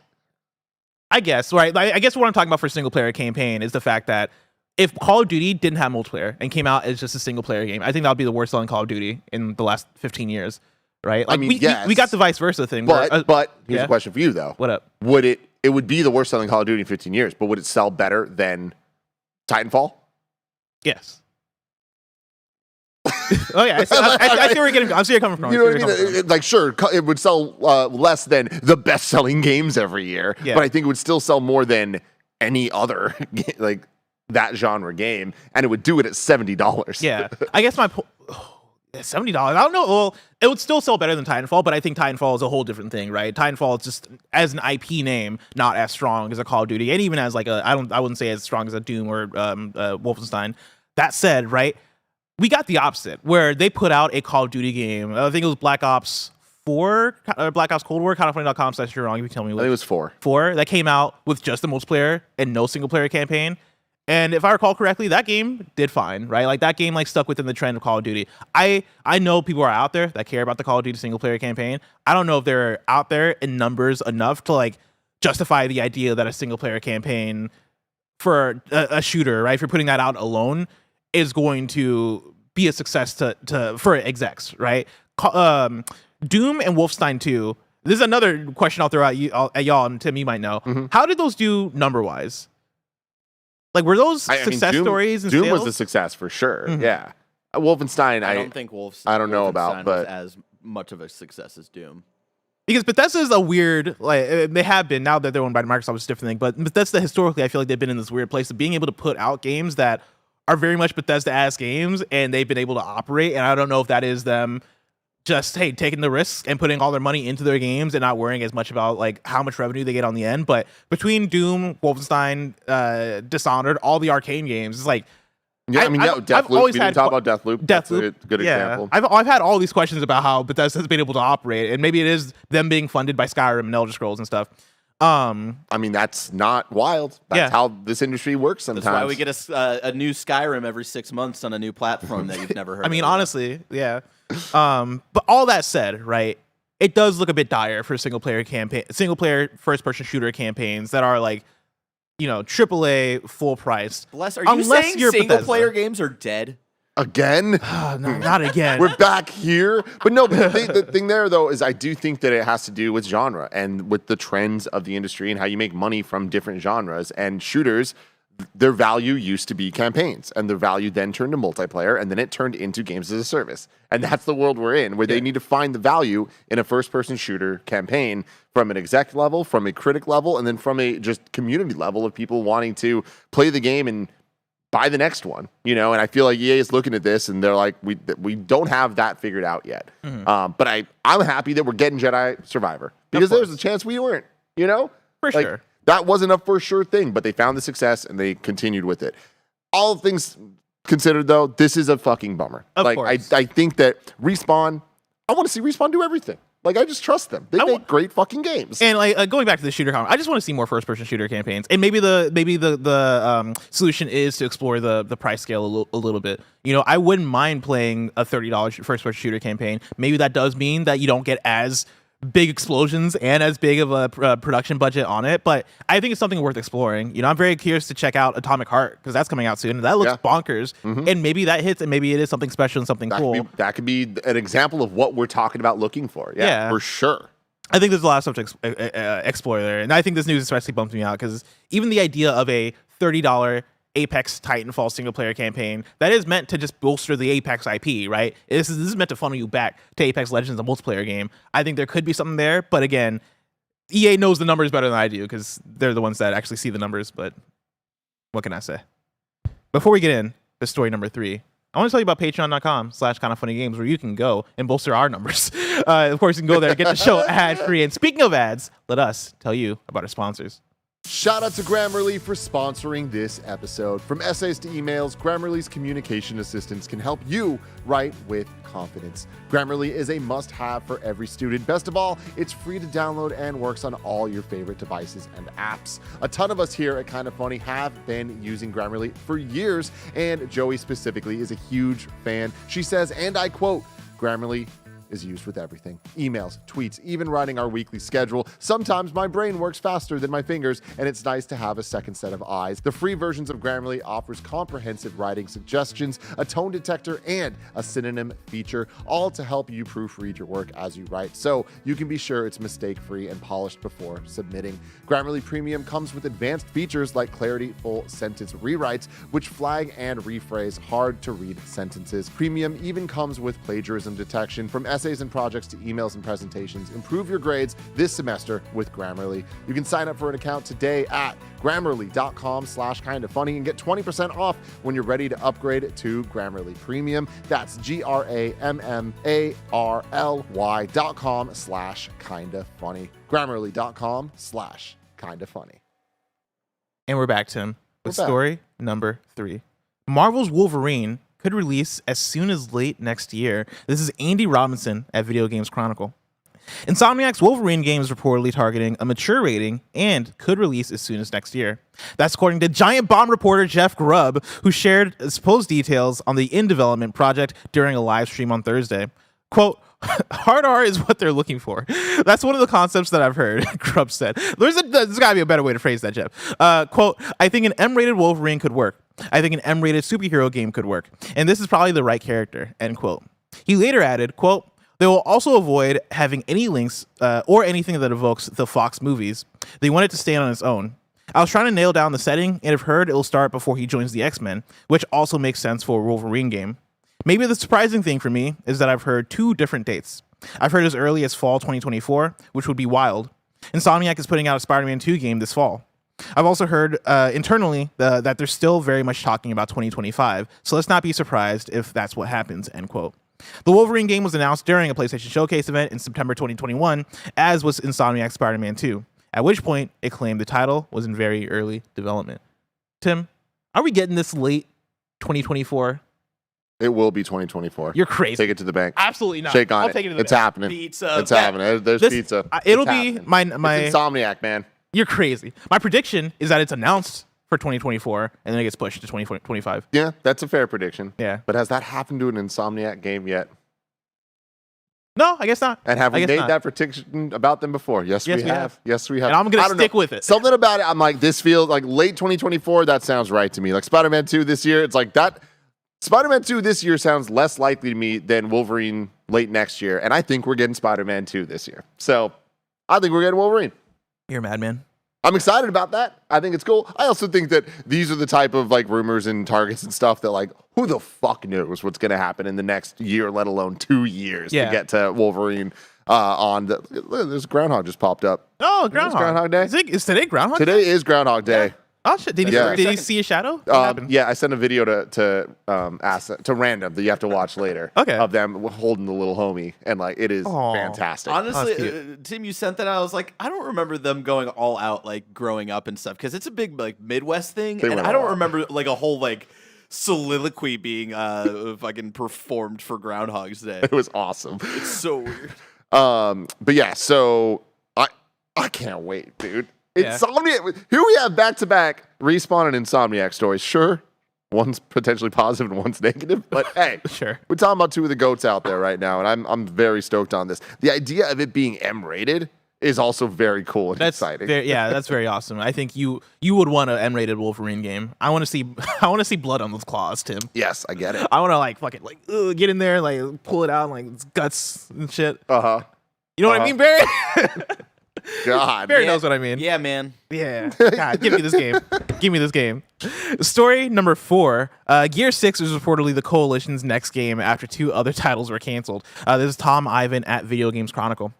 I guess, right? I guess what I'm talking about for single player campaign is the fact that if Call of Duty didn't have multiplayer and came out as just a single player game, I think that would be the worst selling Call of Duty in the last 15 years, right? Like, we got the vice versa thing. But here's a question for you, though. What up? It would be the worst selling Call of Duty in 15 years, but would it sell better than Titanfall? Yes. Oh yeah, I see where you're getting. I see where you're coming from. You know what I mean? Like, sure, it would sell less than the best-selling games every year, but I think it would still sell more than any other like that genre game, and it would do it at $70. Yeah, I guess my $70. I don't know. Well, it would still sell better than Titanfall, but I think Titanfall is a whole different thing, right? Titanfall is just as an IP name, not as strong as a Call of Duty, and even as like I wouldn't say as strong as a Doom or Wolfenstein. That said, right, we got the opposite, where they put out a Call of Duty game. I think it was Black Ops 4, Black Ops Cold War, kindafunny.com/you're wrong. You can tell me what. I think it was 4. 4 that came out with just the multiplayer and no single player campaign. And if I recall correctly, that game did fine, right? Like, that game like stuck within the trend of Call of Duty. I know people are out there that care about the Call of Duty single player campaign. I don't know if they're out there in numbers enough to like justify the idea that a single player campaign for a shooter, right, if you're putting that out alone, is going to be a success for execs, right? Doom and Wolfenstein 2. This is another question I'll throw at y'all, and Tim, you might know. How did those do number wise? Like, were those success stories? And Doom sales? was a success for sure. Yeah, Wolfenstein. I don't think I don't know about, but was as much of a success as Doom. Because Bethesda is a weird, like, they have been, now that they're owned by Microsoft, it's a different thing, but Bethesda historically, I feel like they've been in this weird place of being able to put out games that are very much Bethesda-ass games, and they've been able to operate. And I don't know if that is them just taking the risks and putting all their money into their games and not worrying as much about like how much revenue they get on the end. But between Doom, Wolfenstein, Dishonored, all the Arcane games, it's like Deathloop. We didn't talk about Deathloop. That's a good example. I've had all these questions about how Bethesda has been able to operate, and maybe it is them being funded by Skyrim and Elder Scrolls and stuff. I mean, that's not wild. That's how this industry works sometimes. That's why we get a new Skyrim every 6 months on a new platform that you've never heard of. I mean, honestly, yeah. But all that said, right, it does look a bit dire for single player first person shooter campaigns that are like, AAA full priced. Bless, are you saying single player games are dead? Again? No, not again. We're back here. But no, the thing there, though, is I do think that it has to do with genre and with the trends of the industry and how you make money from different genres. And shooters, their value used to be campaigns, and their value then turned to multiplayer, and then it turned into games as a service. And that's the world we're in, where they need to find the value in a first-person shooter campaign from an exec level, from a critic level, and then from a just community level of people wanting to play the game and buy the next one, and I feel like EA is looking at this and they're like, we don't have that figured out yet. Mm-hmm. But I'm happy that we're getting Jedi Survivor because there's a chance we weren't, For sure. That wasn't a for sure thing, but they found the success and they continued with it. All things considered, though, this is a fucking bummer. Of course. I think that Respawn, I want to see Respawn do everything. Like, I just trust them. They make great fucking games. And like going back to the shooter comment, I just want to see more first-person shooter campaigns. And maybe the solution is to explore the price scale a little bit. I wouldn't mind playing a $30 first-person shooter campaign. Maybe that does mean that you don't get as big explosions and as big of a production budget on it, but I think it's something worth exploring. I'm very curious to check out Atomic Heart because that's coming out soon, and that looks bonkers. Mm-hmm. And maybe that hits, and maybe it is something special and something cool. That could be an example of what we're talking about looking for. Yeah, for sure. I think there's a lot of stuff to explore there, and I think this news especially bumps me out because even the idea of a $30 Apex Titanfall single player campaign that is meant to just bolster the Apex IP, right? This is meant to funnel you back to Apex Legends, a multiplayer game. I think there could be something there, but again, EA knows the numbers better than I do because they're the ones that actually see the numbers. But what can I say? Before we get in to story number 3, I want to tell you about patreon.com/kindafunnygames where you can go and bolster our numbers. Of course, you can go there and get the show ad-free. And speaking of ads, let us tell you about our sponsors. Shout out to Grammarly for sponsoring this episode. From essays to emails, Grammarly's communication assistants can help you write with confidence. Grammarly is a must-have for every student. Best of all, it's free to download and works on all your favorite devices and apps. A ton of us here at Kinda Funny have been using Grammarly for years, and Joey specifically is a huge fan. She says, and I quote, Grammarly is used with everything. Emails, tweets, even writing our weekly schedule. Sometimes my brain works faster than my fingers, and it's nice to have a second set of eyes. The free versions of Grammarly offers comprehensive writing suggestions, a tone detector, and a synonym feature, all to help you proofread your work as you write, so you can be sure it's mistake-free and polished before submitting. Grammarly Premium comes with advanced features like Clarity Full Sentence Rewrites, which flag and rephrase hard-to-read sentences. Premium even comes with plagiarism detection. From essays and projects to emails and presentations, improve your grades this semester with Grammarly. You can sign up for an account today at Grammarly.com/kindafunny and get 20% off when you're ready to upgrade to Grammarly Premium. That's GRAMMARLY.com/kindafunny. Grammarly.com/kindafunny. And we're back, Tim, with story number 3. Marvel's Wolverine could release as soon as late next year. This is Andy Robinson at Video Games Chronicle. Insomniac's Wolverine game is reportedly targeting a mature rating and could release as soon as next year. That's according to Giant Bomb reporter Jeff Grubb, who shared supposed details on the in-development project during a live stream on Thursday. Quote, hard R is what they're looking for. That's one of the concepts that I've heard, Grubb said. There's got to be a better way to phrase that, Jeff. Quote, I think an M-rated Wolverine could work. I think an M-rated superhero game could work. And this is probably the right character, end quote. He later added, quote, they will also avoid having any links or anything that evokes the Fox movies. They want it to stand on its own. I was trying to nail down the setting, and I've heard it'll start before he joins the X-Men, which also makes sense for a Wolverine game. Maybe the surprising thing for me is that I've heard 2 different dates. I've heard as early as fall 2024, which would be wild. Insomniac is putting out a Spider-Man 2 game this fall. I've also heard internally that they're still very much talking about 2025, so let's not be surprised if that's what happens, end quote. The Wolverine game was announced during a PlayStation Showcase event in September 2021, as was Insomniac's Spider-Man 2, at which point it claimed the title was in very early development. Tim, are we getting this late 2024? It will be 2024. You're crazy. Take it to the bank. Absolutely not. Shake on I'll it. take it to the It's bank. happening. Pizza. It's happening. There's pizza. It'll It's be happening. my. It's Insomniac, man. You're crazy. My prediction is that it's announced for 2024 and then it gets pushed to 2025. Yeah, that's a fair prediction. Yeah. But has that happened to an Insomniac game yet? No, I guess not. And have I we guess made not. that prediction about them before? Yes, we have. Yes, we have. And I'm gonna I don't stick know. with it. Something about it, I'm like, this feels like late 2024. That sounds right to me. Like Spider-Man 2 this year, it's like that. Spider-Man 2 this year sounds less likely to me than Wolverine late next year. And I think we're getting Spider-Man 2 this year. So I think we're getting Wolverine. You're a madman. I'm excited about that. I think it's cool. I also think that these are the type of like rumors and targets and stuff that like, who the fuck knows what's going to happen in the next year, let alone 2 years to get to Wolverine on the, there's Groundhog just popped up. Oh, Groundhog. Groundhog Day? Is today Groundhog Day? Today is Groundhog Day. Oh, shit. Did he see a shadow? What happened? Yeah, I sent a video to random that you have to watch later. Okay. Of them holding the little homie, and like it is fantastic. Honestly, cute. Tim, you sent that out. I was like, I don't remember them going all out like growing up and stuff because it's a big like Midwest thing, They and went I all don't out. remember like a whole like soliloquy being fucking performed for Groundhog's Day. It was awesome. It's so weird. But yeah, so I can't wait, dude. Yeah. Insomniac. Here we have back-to-back Respawn and Insomniac stories. Sure, one's potentially positive and one's negative, but hey, Sure. we're talking about two of the goats out there right now, and I'm very stoked on this. The idea of it being M-rated is also very cool and exciting. That's very awesome. I think you would want an M-rated Wolverine game. I want to see blood on those claws, Tim. Yes, I get it. I want to like fucking like get in there, like pull it out, like its guts and shit. Uh-huh. You know what I mean, Barry? God. Barry knows what I mean. Yeah, man. Yeah. God, give me this game. Give me this game. Story number 4. Gear 6 is reportedly the Coalition's next game after 2 other titles were canceled. This is Tom Ivan at Video Games Chronicle.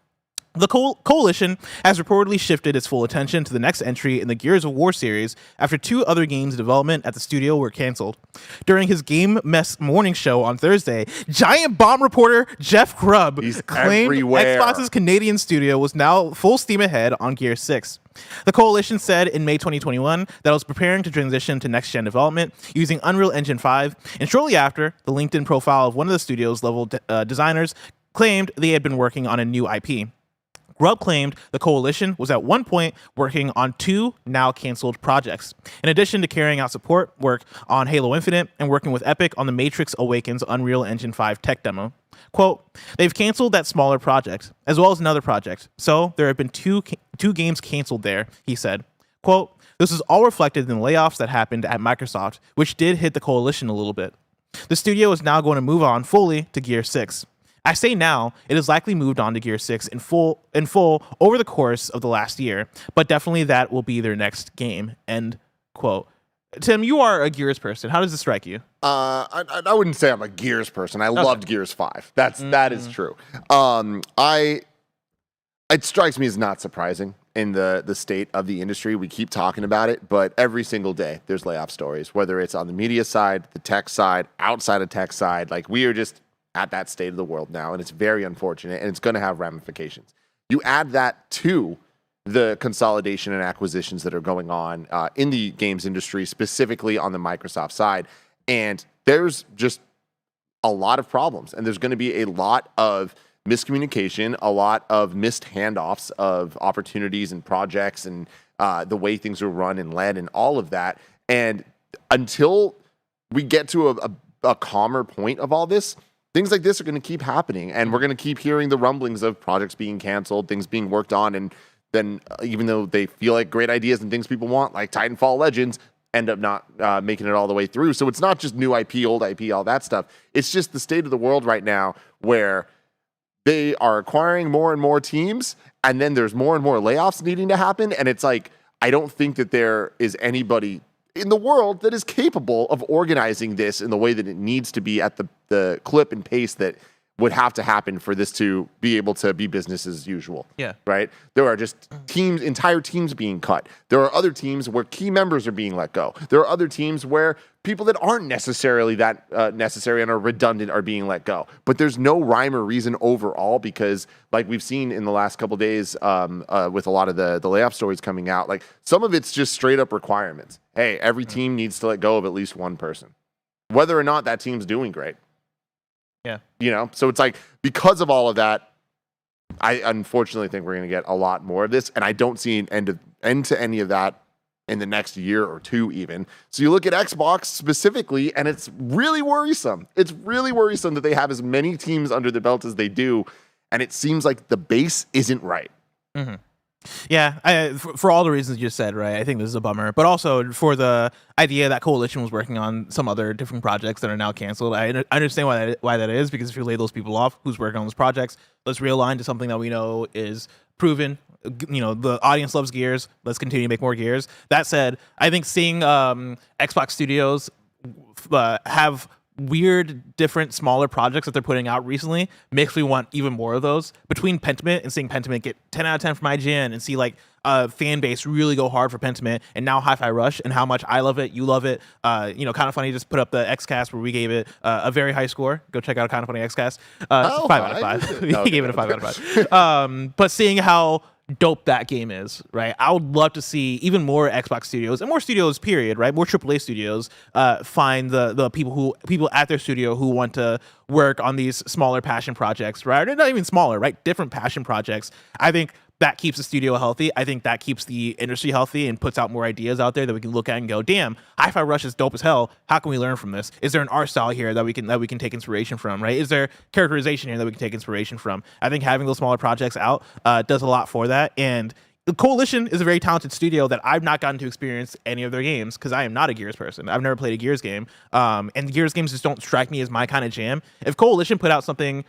The Coalition has reportedly shifted its full attention to the next entry in the Gears of War series after 2 other games in development at the studio were canceled. During his Game Mess morning show on Thursday, Giant Bomb reporter Jeff Grubb claimed everywhere. Xbox's Canadian studio was now full steam ahead on Gear 6. The Coalition said in May 2021 that it was preparing to transition to next-gen development using Unreal Engine 5, and shortly after, the LinkedIn profile of one of the studio's level designers claimed they had been working on a new IP. Grubb claimed the Coalition was at one point working on 2 now canceled projects, in addition to carrying out support work on Halo Infinite and working with Epic on the Matrix Awakens Unreal Engine 5 tech demo. Quote, they've canceled that smaller project, as well as another project, so there have been two games canceled there, he said. Quote, this is all reflected in the layoffs that happened at Microsoft, which did hit the Coalition a little bit. The studio is now going to move on fully to Gear 6. I say now, it has likely moved on to Gear 6 in full over the course of the last year, but definitely that will be their next game, end quote. Tim, you are a Gears person. How does this strike you? I wouldn't say I'm a Gears person. I loved Gears 5. That is true. It strikes me as not surprising in the state of the industry. We keep talking about it, but every single day there's layoff stories, whether it's on the media side, the tech side, outside of tech side. Like we are just at that state of the world now, and it's very unfortunate, and it's going to have ramifications. You add that to the consolidation and acquisitions that are going on in the games industry, specifically on the Microsoft side, and there's just a lot of problems, and there's going to be a lot of miscommunication, a lot of missed handoffs of opportunities and projects, and the way things are run and led, and all of that. And until we get to a calmer point of all this, things like this are going to keep happening, and we're going to keep hearing the rumblings of projects being canceled, things being worked on, and then even though they feel like great ideas and things people want, like Titanfall Legends, end up not making it all the way through. So it's not just new IP, old IP, all that stuff. It's just the state of the world right now where they are acquiring more and more teams, and then there's more and more layoffs needing to happen, and it's like, I don't think that there is anybody in the world that is capable of organizing this in the way that it needs to be at the clip and pace that would have to happen for this to be able to be business as usual. Yeah. Right? There are just entire teams being cut. There are other teams where key members are being let go. There are other teams where people that aren't necessarily that necessary and are redundant are being let go. But there's no rhyme or reason overall because, like we've seen in the last couple of days with a lot of the layoff stories coming out, like some of it's just straight up requirements. Hey, every team needs to let go of at least one person, whether or not that team's doing great. Yeah. So it's like, because of all of that, I unfortunately think we're going to get a lot more of this, and I don't see an end to any of that in the next year or two even. So you look at Xbox specifically, and it's really worrisome. It's really worrisome that they have as many teams under the belt as they do, and it seems like the base isn't right. Mm-hmm. Yeah, for all the reasons you just said, right? I think this is a bummer, but also for the idea that Coalition was working on some other different projects that are now canceled. I understand why that is, because if you lay those people off, who's working on those projects, let's realign to something that we know is proven. The audience loves Gears. Let's continue to make more Gears. That said, I think seeing Xbox Studios have weird, different, smaller projects that they're putting out recently makes me want even more of those. Between Pentiment and seeing Pentiment get 10 out of 10 from IGN and see like a fan base really go hard for Pentiment, and now Hi-Fi Rush and how much I love it, you love it. Kinda Funny just put up the Xcast where we gave it a very high score. Go check out Kinda Funny Xcast. 5 out of 5. He gave it a 5 out of 5. But seeing how dope that game is, right? I would love to see even more Xbox studios and more studios, period, right? More AAA studios find the people at their studio who want to work on these smaller passion projects, right? Or not even smaller, right? Different passion projects. I think that keeps the studio healthy. I think that keeps the industry healthy and puts out more ideas out there that we can look at and go, damn, Hi-Fi Rush is dope as hell. How can we learn from this? Is there an art style here that we can take inspiration from, right? Is there characterization here that we can take inspiration from? I think having those smaller projects out does a lot for that. And the Coalition is a very talented studio that I've not gotten to experience any of their games because I am not a Gears person. I've never played a Gears game. And Gears games just don't strike me as my kind of jam. If Coalition put out something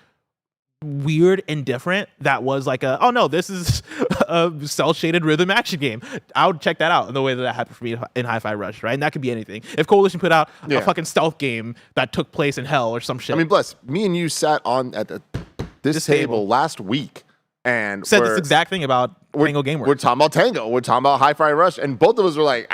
weird and different that was like this is a cel-shaded rhythm action game, I would check that out in the way that happened for me in Hi-Fi Rush, right? And that could be anything. If Coalition put out a fucking stealth game that took place in hell or some shit. I mean, bless, me and you sat at this table last week and said this exact thing about Tango Gameworks. We're talking about Tango. We're talking about Hi-Fi Rush, and both of us were like,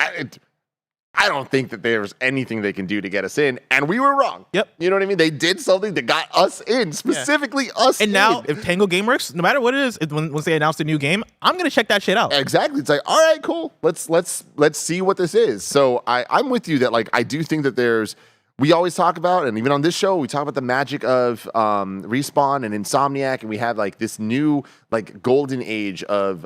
I don't think that there's anything they can do to get us in, and we were wrong. Yep. You know what I mean? They did something that got us in, specifically us. And now, if Tango Gameworks, no matter what it is, once they announce a new game, I'm gonna check that shit out. Exactly. It's like, all right, cool. Let's see what this is. So I'm with you that like I do think that there's. We always talk about, and even on this show, we talk about the magic of Respawn and Insomniac, and we have like this new like golden age of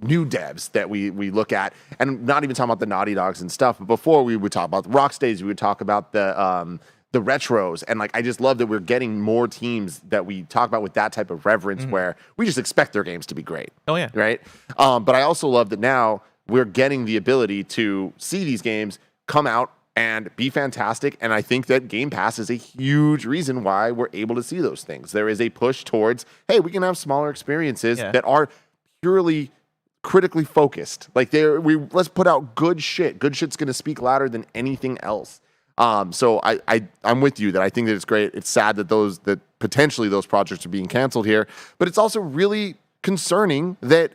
new devs that we look at, and not even talking about the Naughty Dogs and stuff. But before we would talk about the Rocksteady, we would talk about the retros, and like I just love that we're getting more teams that we talk about with that type of reverence, where we just expect their games to be great. Oh yeah, right. But I also love that now we're getting the ability to see these games come out and be fantastic. And I think that Game Pass is a huge reason why we're able to see those things. There is a push towards, hey, we can have smaller experiences that are purely critically focused. Like let's put out good shit. Good shit's going to speak louder than anything else. So I'm with you that I think that it's great. It's sad that potentially those projects are being canceled here, but it's also really concerning that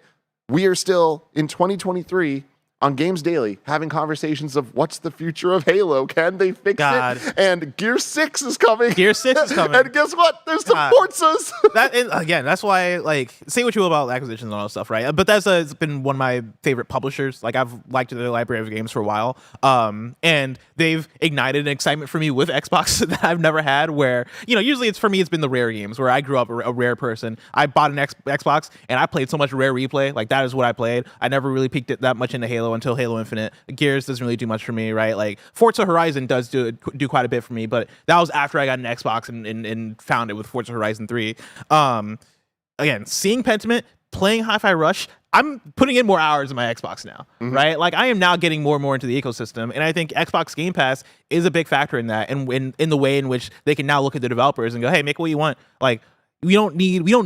we are still in 2023 on Games Daily having conversations of what's the future of Halo? Can they fix it? And Gear 6 is coming. Gear 6 is coming. And guess what? There's some Forzas. That's why, like, say what you will about acquisitions and all that stuff, right? But it's been one of my favorite publishers. Like, I've liked their library of games for a while. And they've ignited an excitement for me with Xbox that I've never had, where, usually it's been the rare games, where I grew up a rare person. I bought an Xbox, and I played so much Rare Replay. Like, that is what I played. I never really peeked it that much into Halo until Halo Infinite. Gears doesn't really do much for me, right? Like Forza Horizon does do quite a bit for me, but that was after I got an Xbox and found it with Forza Horizon 3. Again, seeing Pentiment, playing Hi-Fi Rush, I'm putting in more hours in my Xbox now, right? Like I am now getting more and more into the ecosystem, and I think Xbox Game Pass is a big factor in that, and in the way in which they can now look at the developers and go, hey, make what you want. Like we don't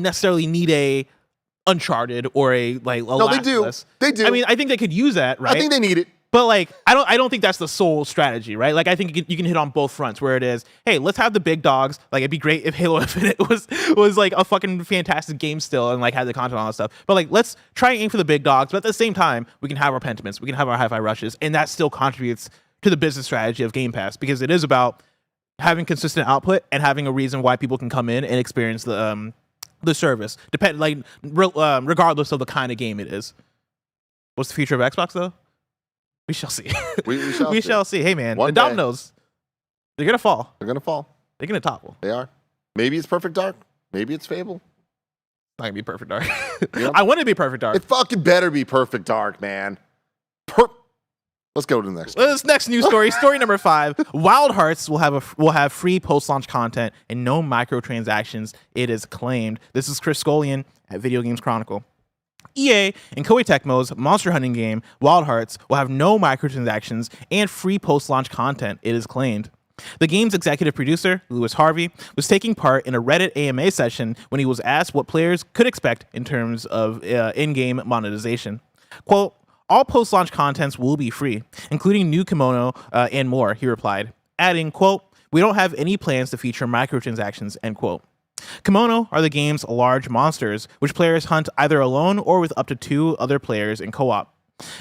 necessarily need a Uncharted or a No, they do. They do. I mean, I think they could use that, right? I think they need it. But like, I don't think that's the sole strategy, right? Like, I think you can hit on both fronts where it is, hey, let's have the big dogs. Like, it'd be great if Halo Infinite was like a fucking fantastic game still and like had the content and all that stuff. But like, let's try and aim for the big dogs. But at the same time, we can have our Pentiments, we can have our Hi-Fi Rushes, and that still contributes to the business strategy of Game Pass, because it is about having consistent output and having a reason why people can come in and experience the service, regardless of the kind of game it is. What's the future of Xbox though? We shall see. We shall see. Hey man, One the dominoes, they're gonna fall. They're gonna fall. They're gonna topple. They are. Maybe it's Perfect Dark. Maybe it's Fable. Not gonna be Perfect Dark. Yep. I want it to be Perfect Dark. It fucking better be Perfect Dark, man. Let's go to the next. This next news story, story number 5. Wild Hearts will have free post-launch content and no microtransactions, it is claimed. This is Chris Scullion at Video Games Chronicle. EA and Koei Tecmo's monster hunting game, Wild Hearts, will have no microtransactions and free post-launch content, it is claimed. The game's executive producer, Lewis Harvey, was taking part in a Reddit AMA session when he was asked what players could expect in terms of in-game monetization. Quote, "All post-launch contents will be free, including new kimono and more," he replied, adding, quote, "We don't have any plans to feature microtransactions," end quote. Kimono are the game's large monsters, which players hunt either alone or with up to 2 other players in co-op.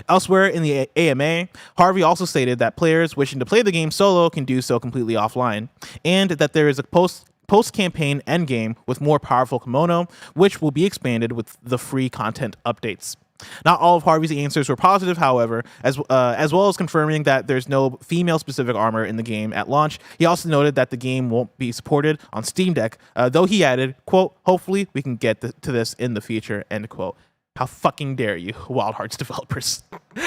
Elsewhere in the AMA, Harvey also stated that players wishing to play the game solo can do so completely offline, and that there is a post-campaign endgame with more powerful kimono, which will be expanded with the free content updates. Not all of Harvey's answers were positive, however, as well as confirming that there's no female-specific armor in the game at launch. He also noted that the game won't be supported on Steam Deck, though he added, quote, "Hopefully we can get to this in the future," end quote. How fucking dare you, Wild Hearts developers,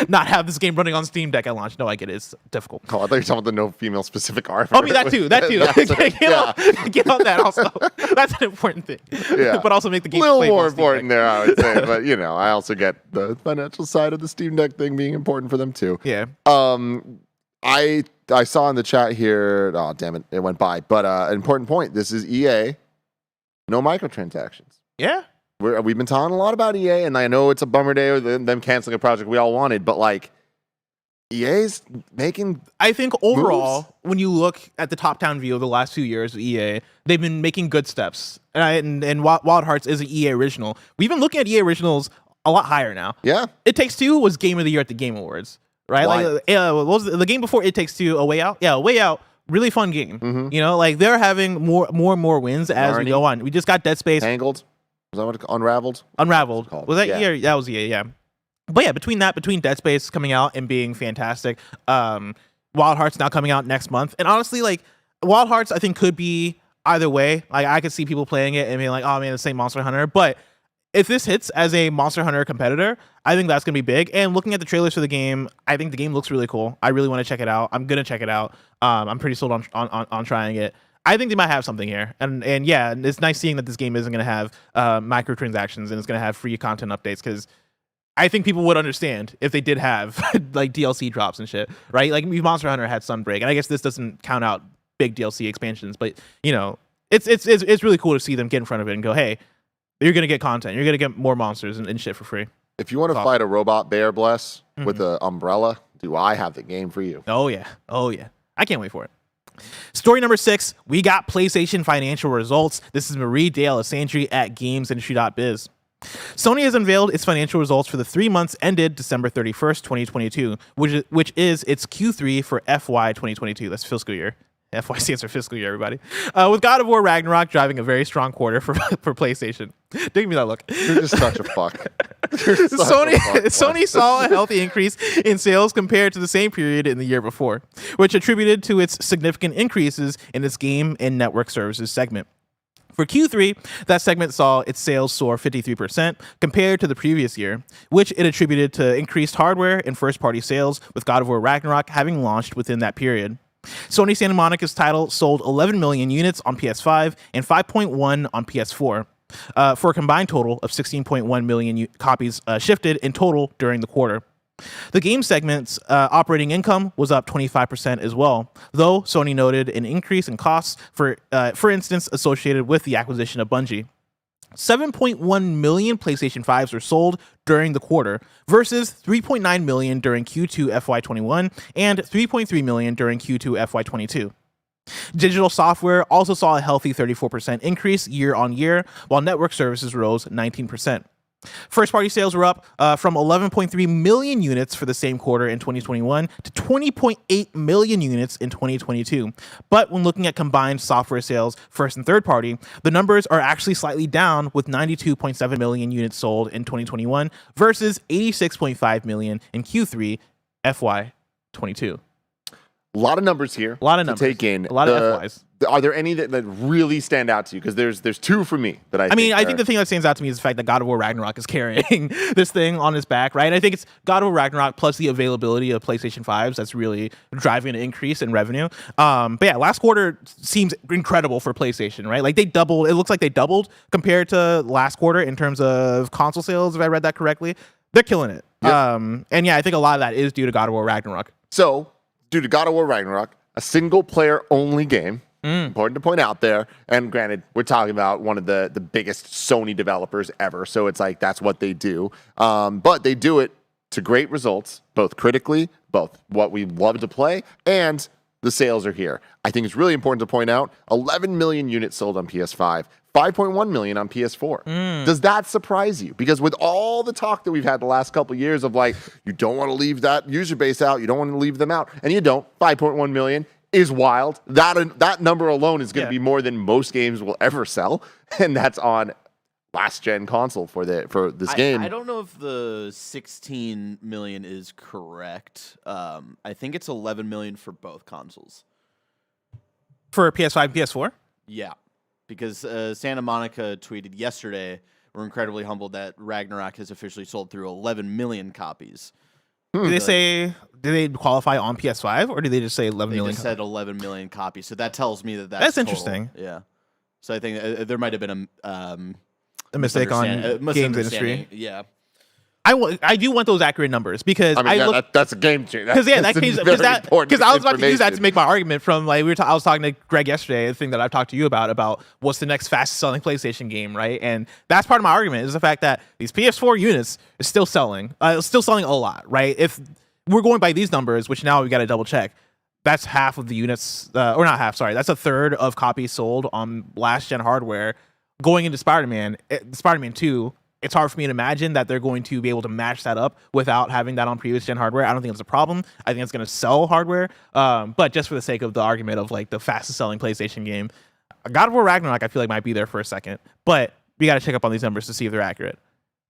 not have this game running on Steam Deck at launch? No, I get it. It's difficult. Oh, I thought you were talking about the no female specific armor. Oh, I mean, that too. Get on that also. That's an important thing. Yeah. But also make the game a little playable more on Steam important Deck. there, I would say. But, I also get the financial side of the Steam Deck thing being important for them, too. Yeah. I saw in the chat here, oh, damn it, it went by. But an important point, this is EA, no microtransactions. Yeah. We've been talking a lot about EA, and I know it's a bummer day with them canceling a project we all wanted, but like EA's making. I think overall, moves. when you look at the top-down view of the last few years of EA, they've been making good steps. And Wild Hearts is an EA original. We've been looking at EA originals a lot higher now. Yeah. It Takes Two was Game of the Year at the Game Awards, right? Why? Like, what was the game before It Takes Two? A Way Out. Yeah, A Way Out. Really fun game. Mm-hmm. Like they're having more and more wins as we go on. We just got Dead Space. Tangled. Was that what it's Unraveled? Unraveled. Was that Yeah. year? That was the year, yeah. But yeah, between Dead Space coming out and being fantastic, Wild Hearts now coming out next month. And honestly, like, Wild Hearts, I think, could be either way. Like, I could see people playing it and being like, oh man, the same Monster Hunter. But if this hits as a Monster Hunter competitor, I think that's going to be big. And looking at the trailers for the game, I think the game looks really cool. I really want to check it out. I'm going to check it out. I'm pretty sold on trying it. I think they might have something here. And yeah, it's nice seeing that this game isn't going to have microtransactions and it's going to have free content updates, because I think people would understand if they did have like DLC drops and shit, right? Like Monster Hunter had Sunbreak, and I guess this doesn't count out big DLC expansions, but it's really cool to see them get in front of it and go, hey, you're going to get content. You're going to get more monsters and shit for free. If you want to fight a robot bear bless with an umbrella, do I have the game for you? Oh yeah. I can't wait for it. Story number 6, we got PlayStation financial results. This is Marie De Alessandri at GamesIndustry.biz. Sony has unveiled its financial results for the 3 months ended December 31st, 2022, which is its Q3 for FY 2022. That's fiscal year. FY stands for fiscal year, everybody. With God of War Ragnarok driving a very strong quarter for PlayStation. Dig me that look. You're just such a fuck. Sony saw a healthy increase in sales compared to the same period in the year before, which attributed to its significant increases in its game and network services segment. For Q3, that segment saw its sales soar 53% compared to the previous year, which it attributed to increased hardware and first-party sales, with God of War Ragnarok having launched within that period. Sony Santa Monica's title sold 11 million units on PS5 and 5.1 on PS4, for a combined total of 16.1 million copies shifted in total during the quarter. The game segment's operating income was up 25% as well, though Sony noted an increase in costs, for instance, associated with the acquisition of Bungie. 7.1 million PlayStation 5s were sold during the quarter versus 3.9 million during Q2 FY21 and 3.3 million during Q2 FY22. Digital software also saw a healthy 34% increase year on year, while network services rose 19%. First-party sales were up from 11.3 million units for the same quarter in 2021 to 20.8 million units in 2022. But when looking at combined software sales, first and third party, the numbers are actually slightly down, with 92.7 million units sold in 2021 versus 86.5 million in Q3 FY22. A lot of numbers here. A lot of numbers. To take in. A lot of FYs. Are there any that really stand out to you? Because there's two for me that I think the thing that stands out to me is the fact that God of War Ragnarok is carrying this thing on his back, right? And I think it's God of War Ragnarok plus the availability of PlayStation 5s that's really driving an increase in revenue. But yeah, last quarter seems incredible for PlayStation, right? Like they doubled. It looks like they doubled compared to last quarter in terms of console sales, if I read that correctly. They're killing it. Yep. And yeah, I think a lot of that is due to God of War Ragnarok. So, due to God of War Ragnarok, a single player only game. Important to point out there. And granted, we're talking about one of the biggest Sony developers ever. So it's like that's what they do. But they do it to great results, both critically, both what we love to play, and the sales are here. I think it's really important to point out 11 million units sold on PS5, 5.1 million on PS4. Does that surprise you? Because with all the talk that we've had the last couple of years of like, you don't want to leave that user base out, you don't want to leave them out, and you don't, 5.1 million is wild. That number alone is going to be more than most games will ever sell, and that's on last gen console for this game. I don't know if the 16 million is correct. I think it's 11 million for both consoles. For PS5 and PS4? Yeah, because Santa Monica tweeted yesterday, "We're incredibly humbled that Ragnarok has officially sold through 11 million copies." Did they qualify on PS5 or did they just say 11 million? They just said 11 million copies. So that tells me that's That's total. interesting. Yeah. So I think there might have been a mistake on games industry. Yeah. I do want those accurate numbers because that's a game changer. Because I was about to use that to make my argument from like I was talking to Greg yesterday, the thing that I've talked to you about what's the next fastest selling PlayStation game, right? And that's part of my argument is the fact that these PS4 units is still selling a lot, right? If we're going by these numbers, which now we got to double check, that's half of the units, or not half, sorry, that's a third of copies sold on last gen hardware going into Spider-Man 2. It's hard for me to imagine that they're going to be able to match that up without having that on previous gen hardware. I don't think it's a problem. I think it's going to sell hardware. But just for the sake of the argument of like the fastest selling PlayStation game, God of War Ragnarok, I feel like might be there for a second. But we got to check up on these numbers to see if they're accurate.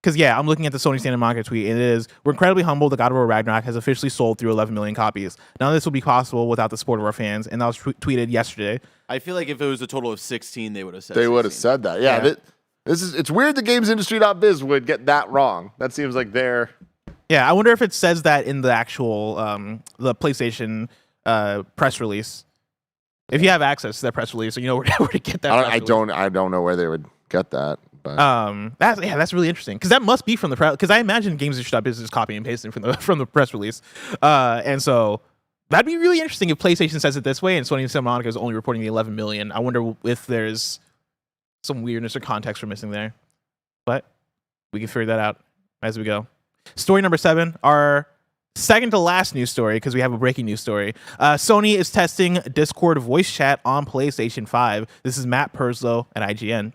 Because yeah, I'm looking at the Sony Santa Monica tweet, and it is, "We're incredibly humbled that God of War Ragnarok has officially sold through 11 million copies. None of this would be possible without the support of our fans." And that was tweeted yesterday. I feel like if it was a total of 16, they would have said. They would have said that. Yeah. It's weird the gamesindustry.biz would get that wrong. That seems like they're... Yeah, I wonder if it says that in the actual the PlayStation press release. If you have access to that press release, or you know where to get that. I don't know where they would get that. But. That's really interesting because that must be from the press. Because I imagine gamesindustry.biz is copying and pasting from the press release, and so that'd be really interesting if PlayStation says it this way and Sony Santa Monica is only reporting the 11 million. I wonder if there's some weirdness or context we're missing there, but we can figure that out as we go. Story number 7, our second to last news story, because we have a breaking news story. Sony is testing Discord voice chat on PlayStation 5. This is Matt Purslow at IGN.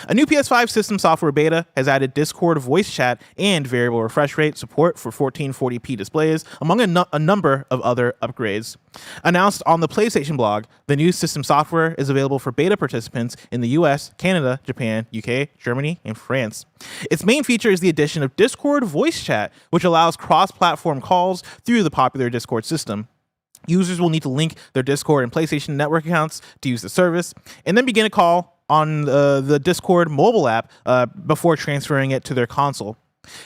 A new PS5 system software beta has added Discord voice chat and variable refresh rate support for 1440p displays, among a number of other upgrades. Announced on the PlayStation blog, the new system software is available for beta participants in the US, Canada, Japan, UK, Germany, and France. Its main feature is the addition of Discord voice chat, which allows cross-platform calls through the popular Discord system. Users will need to link their Discord and PlayStation Network accounts to use the service, and then begin a call on the Discord mobile app before transferring it to their console.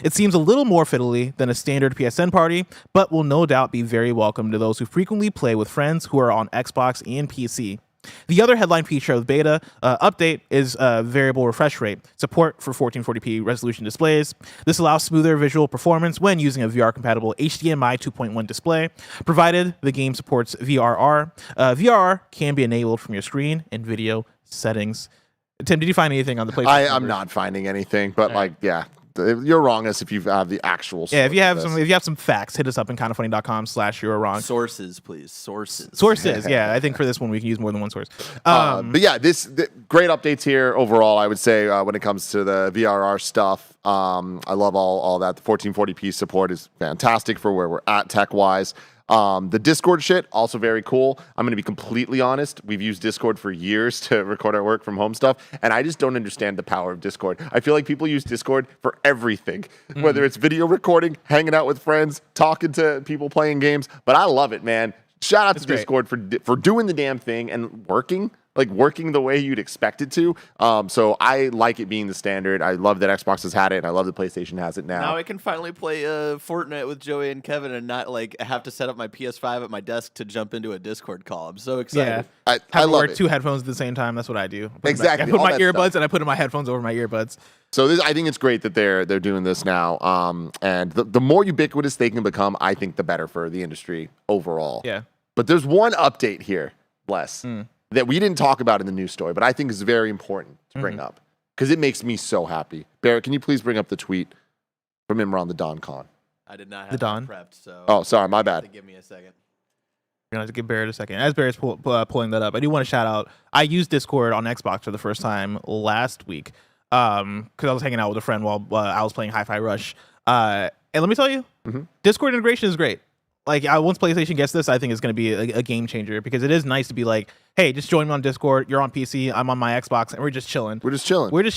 It seems a little more fiddly than a standard PSN party, but will no doubt be very welcome to those who frequently play with friends who are on Xbox and PC. The other headline feature of the beta update is variable refresh rate, support for 1440p resolution displays. This allows smoother visual performance when using a VR-compatible HDMI 2.1 display, provided the game supports VRR. VRR can be enabled from your screen and video settings. Tim, did you find anything on the PlayStation? I'm not finding anything, but you're wrong as if you have the actual. Yeah, if you have some facts, hit us up in kindafunny.com/you're wrong. Sources, please. Sources. Yeah, I think for this one we can use more than one source. But yeah, great updates here overall. I would say when it comes to the VRR stuff, I love all that. The 1440p support is fantastic for where we're at tech wise. The Discord shit, also very cool. I'm going to be completely honest. We've used Discord for years to record our work from home stuff, and I just don't understand the power of Discord. I feel like people use Discord for everything, whether it's video recording, hanging out with friends, talking to people playing games, but I love it, man. Shout out to Discord for doing the damn thing and working the way you'd expect it to. So I like it being the standard. I love that Xbox has had it, and I love that PlayStation has it now. Now I can finally play Fortnite with Joey and Kevin and not have to set up my PS5 at my desk to jump into a Discord call. I'm so excited. Yeah, I love wear it. 2 headphones at the same time. That's what I do. Exactly. I put all my that earbuds stuff. and I put in my headphones over my earbuds. So I think it's great that they're doing this now. And the more ubiquitous they can become, I think the better for the industry overall. Yeah. But there's one update here, Bless, that we didn't talk about in the news story, but I think is very important to bring up because it makes me so happy. Barrett, can you please bring up the tweet from Imran the Don Con? I did not have The Don? that prepped, so. Oh, sorry, my bad. Give me a second. We're going to have to give Barrett a second. As Barrett's pulling that up, I do want to shout out. I used Discord on Xbox for the first time last week because I was hanging out with a friend while I was playing Hi-Fi Rush. And let me tell you, Discord integration is great. Like, once PlayStation gets this, I think it's going to be a game changer because it is nice to be like, hey, just join me on Discord. You're on PC. I'm on my Xbox, and we're just chilling. We're just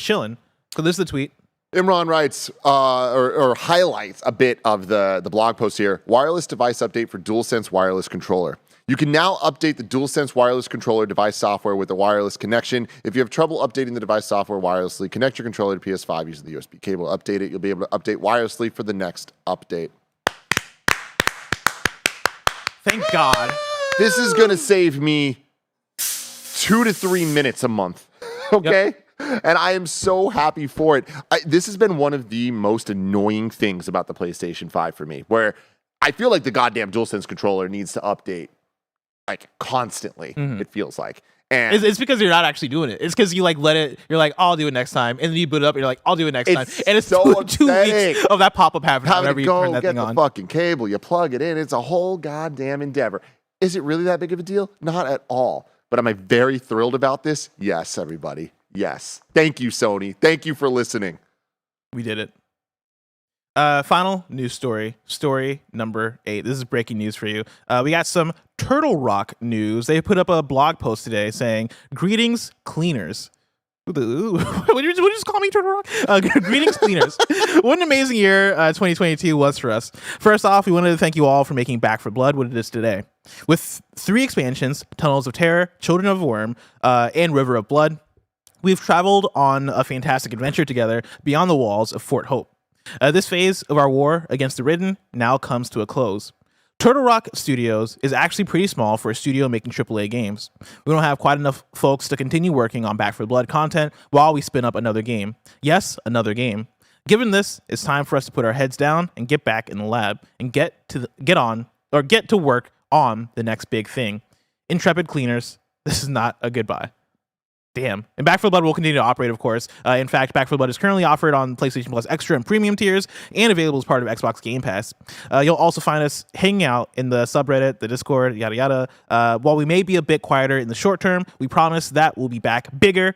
chilling. So this is the tweet. Imran writes or highlights a bit of the blog post here. Wireless device update for DualSense wireless controller. You can now update the DualSense wireless controller device software with a wireless connection. If you have trouble updating the device software wirelessly, connect your controller to PS5 using the USB cable. Update it. You'll be able to update wirelessly for the next update. Thank God. This is going to save me 2 to 3 minutes a month. Okay? Yep. And I am so happy for it. This has been one of the most annoying things about the PlayStation 5 for me, where I feel like the goddamn DualSense controller needs to update like constantly, it feels like. And it's because you're not actually doing it. It's because you like let it. You're like, I'll do it next time, and then you boot it up, and you're like, I'll do it next time, and it's so two weeks of that pop up happening whenever you turn that get thing the on. fucking cable, you plug it in. It's a whole goddamn endeavor. Is it really that big of a deal? Not at all. But am I very thrilled about this? Yes, everybody. Yes. Thank you, Sony. Thank you for listening. We did it. Final news story. Story number 8. This is breaking news for you. We got some Turtle Rock news. They put up a blog post today saying, "Greetings, cleaners." What did you just call me, Turtle Rock? Greetings, cleaners. What an amazing year 2022 was for us. First off, we wanted to thank you all for making Back for Blood what it is today. With 3 expansions, Tunnels of Terror, Children of Worm, and River of Blood, we've traveled on a fantastic adventure together beyond the walls of Fort Hope. This phase of our war against the Ridden now comes to a close. Turtle Rock Studios is actually pretty small for a studio making AAA games. We don't have quite enough folks to continue working on Back 4 Blood content while we spin up another game. Yes, another game. Given this, it's time for us to put our heads down and get back in the lab and get to work on the next big thing. Intrepid cleaners, this is not a goodbye. Damn. And Back 4 Blood will continue to operate, of course. In fact, Back 4 Blood is currently offered on PlayStation Plus Extra and Premium tiers and available as part of Xbox Game Pass. You'll also find us hanging out in the subreddit, the Discord, yada yada. While we may be a bit quieter in the short term, we promise that we'll be back bigger,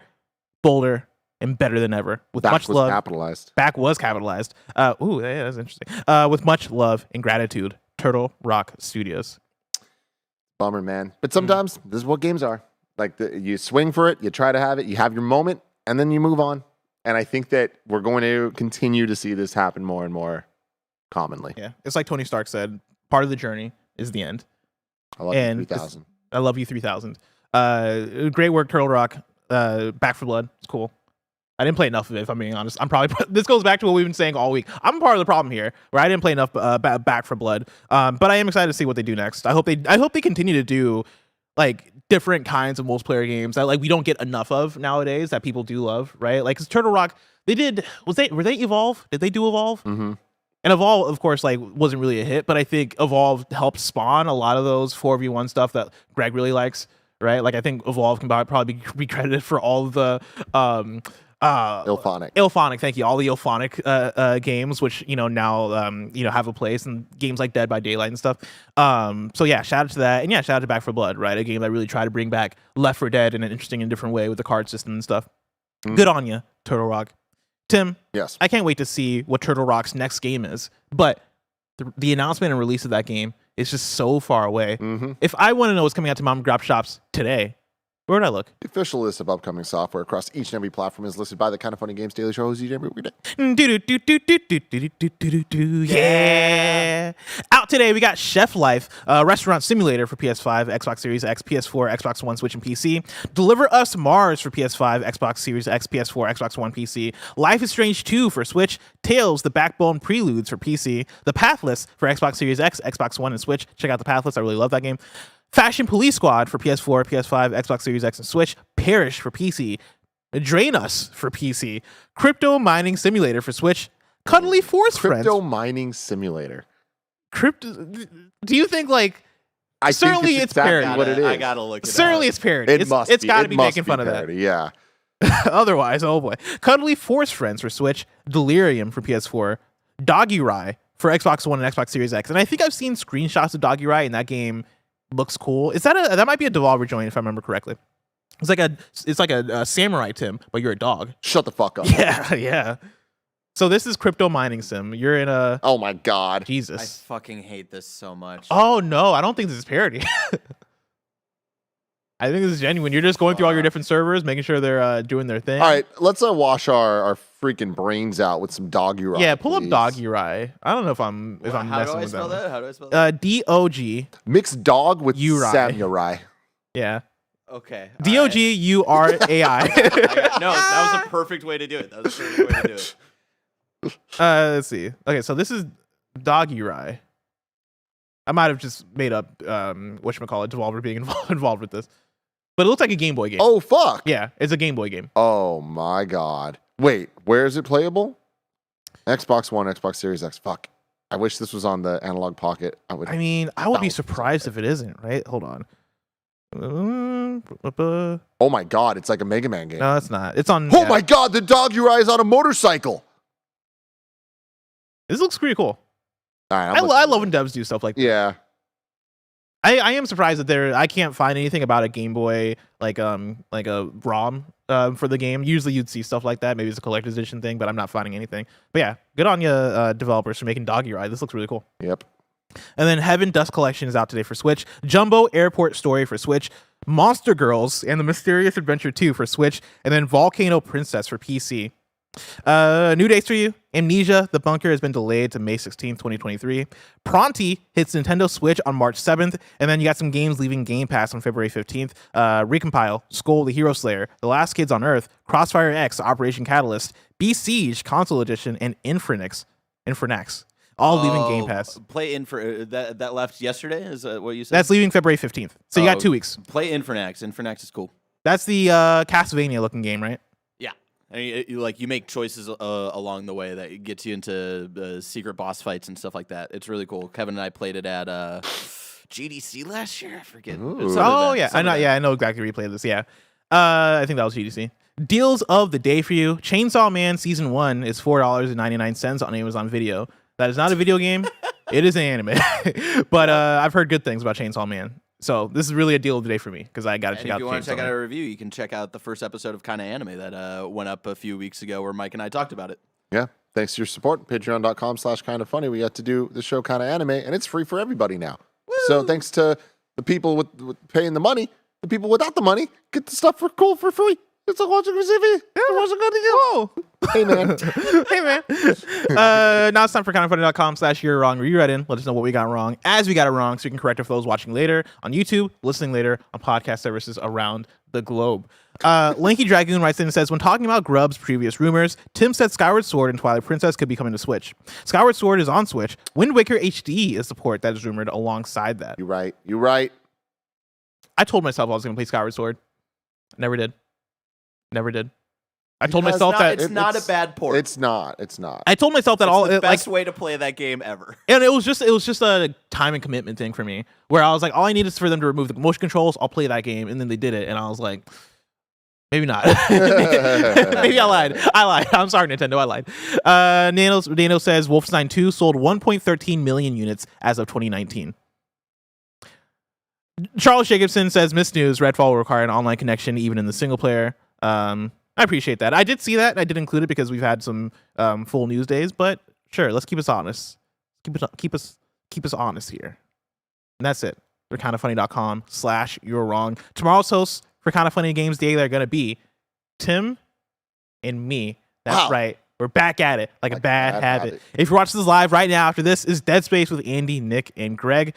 bolder, and better than ever. With Back much was love. capitalized. Back was capitalized. Ooh, yeah, that's interesting. With much love and gratitude, Turtle Rock Studios. Bummer, man. But sometimes this is what games are. Like, you swing for it, you try to have it, you have your moment, and then you move on. And I think that we're going to continue to see this happen more and more commonly. Yeah, it's like Tony Stark said, part of the journey is the end. I love you 3000. I love you 3000. Great work, Turtle Rock. Back 4 Blood. It's cool. I didn't play enough of it, if I'm being honest. This goes back to what we've been saying all week. I'm part of the problem here, where I didn't play enough Back 4 Blood. But I am excited to see what they do next. I hope they continue to do like different kinds of multiplayer games that like we don't get enough of nowadays that people do love, right? Like, 'cause Turtle Rock, were they Evolve? Did they do Evolve? Mm-hmm. And Evolve, of course, like wasn't really a hit, but I think Evolve helped spawn a lot of those 4v1 stuff that Greg really likes, right? Like I think Evolve can probably be credited for all of the Ilphonic. Thank you. All the Ilphonic games, which now have a place, and games like Dead by Daylight and stuff. So yeah, shout out to that, and yeah, shout out to Back 4 Blood, right? A game that really tried to bring back Left 4 Dead in an interesting and different way with the card system and stuff. Good on you, Turtle Rock. Tim, Yes. I can't wait to see what Turtle Rock's next game is, but the announcement and release of that game is just so far away. If I want to know what's coming out to mom and grab shops today, where would I look? The official list of upcoming software across each and every platform is listed by the Kinda Funny Games Daily Show host each and every weekday. Yeah. Out today, we got Chef Life, a restaurant simulator for PS5, Xbox Series X, PS4, Xbox One, Switch, and PC. Deliver Us Mars for PS5, Xbox Series X, PS4, Xbox One, PC. Life is Strange 2 for Switch. Tales, The Backbone Preludes for PC. The Pathless for Xbox Series X, Xbox One, and Switch. Check out The Pathless. I really love that game. Fashion Police Squad for PS4, PS5, Xbox Series X, and Switch. Perish for PC. Drain Us for PC. Crypto Mining Simulator for Switch. Cuddly Force Friends. Crypto mining simulator. Do you think I certainly think it's exactly parody. what it is. I gotta look it certainly up. it's parody. It must it's be. got to It be must making fun parody, of Yeah. that. Otherwise, oh boy. Cuddly Force Friends for Switch. Delirium for PS4. Doggy Rye for Xbox One and Xbox Series X. And I think I've seen screenshots of Doggy Rye, and that game looks cool. Is that might be a Devolver joint if I remember correctly. It's like a samurai, Tim, but you're a dog. Shut the fuck up. Yeah. So this is crypto mining sim. You're in a Oh my god. I Jesus. fucking hate this so much. Oh no, I don't think this is parody. I think this is genuine. You're just going through all your different servers, making sure they're doing their thing. All right, let's wash our freaking brains out with some Doggy Rye. Yeah, pull up please. Doggy Rye. I don't know if I'm How messing do I with spell that. that? How do I spell that? DOG. Mix dog with Uri. samurai. Yeah. Okay. DOGURAI. No, that was a perfect way to do it. That was a perfect way to do it. Let's see. Okay, so this is Doggy Rye. I might have just made up whatchamacallit, Devolver being involved with this. But it looks like a Game Boy game. Oh fuck. Yeah, it's a Game Boy game. Oh my god. Wait, where is it playable? Xbox One, Xbox Series X. Fuck. I wish this was on the Analog Pocket. I would be 1000% surprised if it isn't, right? Hold on. Oh my god, it's like a Mega Man game. No, it's not. It's on. Oh my god, the Doggy Rye is on a motorcycle. This looks pretty cool. All right, I love when devs do stuff like that. Yeah. I am surprised that I can't find anything about a Game Boy like a ROM for the game. Usually you'd see stuff like that. Maybe it's a collector's edition thing, but I'm not finding anything. But yeah, good on you, developers, for making Doggy Ride. This looks really cool. Yep. And then Heaven Dust Collection is out today for Switch. Jumbo Airport Story for Switch. Monster Girls and the Mysterious Adventure 2 for Switch. And then Volcano Princess for PC. New dates for you. Amnesia, The Bunker has been delayed to May 16th, 2023. Pronti hits Nintendo Switch on March 7th. And then you got some games leaving Game Pass on February 15th. Recompile, Skull the Hero Slayer, The Last Kids on Earth, Crossfire X, Operation Catalyst, Besiege, Console Edition, and Infernax. All leaving Game Pass. Play that left yesterday, is what you said? That's leaving February 15th. So you got 2 weeks. Play Infernax. Infernax is cool. That's the Castlevania looking game, right? Yeah. I mean, you make choices along the way that gets you into secret boss fights and stuff like that. It's really cool. Kevin and I played it at GDC last year. I forget. It was some Oh event, yeah, some event. I know exactly where you played this. Yeah, I think that was GDC. Deals of the day for you: Chainsaw Man Season 1 is $4.99 on Amazon Video. That is not a video game; it is an anime. But I've heard good things about Chainsaw Man, so this is really a deal of the day for me because I got to check And out. if you want to check Chainsaw out Man. a review, you can check out the first episode of Kinda Anime that went up a few weeks ago, where Mike and I talked about it. Yeah. Thanks to your support, patreon.com/kindafunny. We got to do the show Kinda Anime, and it's free for everybody now. So thanks to the people with paying the money, the people without the money get the stuff for free. It's a watching receipt. Oh. Hey man. Hey man. Now it's time for kindafunny.com/you're wrong, where you write in, let us know what we got wrong as we got it wrong, so you can correct it for those watching later on YouTube, listening later on podcast services around the globe. Lanky Dragoon writes in and says, when talking about Grub's previous rumors, Tim said Skyward Sword and Twilight Princess could be coming to Switch. Skyward Sword is on Switch. Wind Waker HD is the port that is rumored alongside that. You right. I told myself I was going to play Skyward Sword. Never did. I told Because myself that it's not a bad port. It's not. It's not. I told myself that It's all the like, best way to play that game ever. and it was just a time and commitment thing for me, where I was like, all I need is for them to remove the motion controls. I'll play that game, and then they did it, and I was like, maybe not. Maybe I lied. I'm sorry, Nintendo. I lied. Nano says Wolfenstein 2 sold 1.13 million units as of 2019. Charles Jacobson says, missed news. Redfall will require an online connection even in the single player. I appreciate that. I did see that. I did include it because we've had some full news days. But sure, let's keep us honest. Keep us honest here. And that's it. For kindafunny.com/you're wrong. Tomorrow's hosts for Kinda Funny Games Daily are gonna be Tim and me. That's right. We're back at it like a bad habit. If you're watching this live right now, after this is Dead Space with Andy, Nick, and Greg.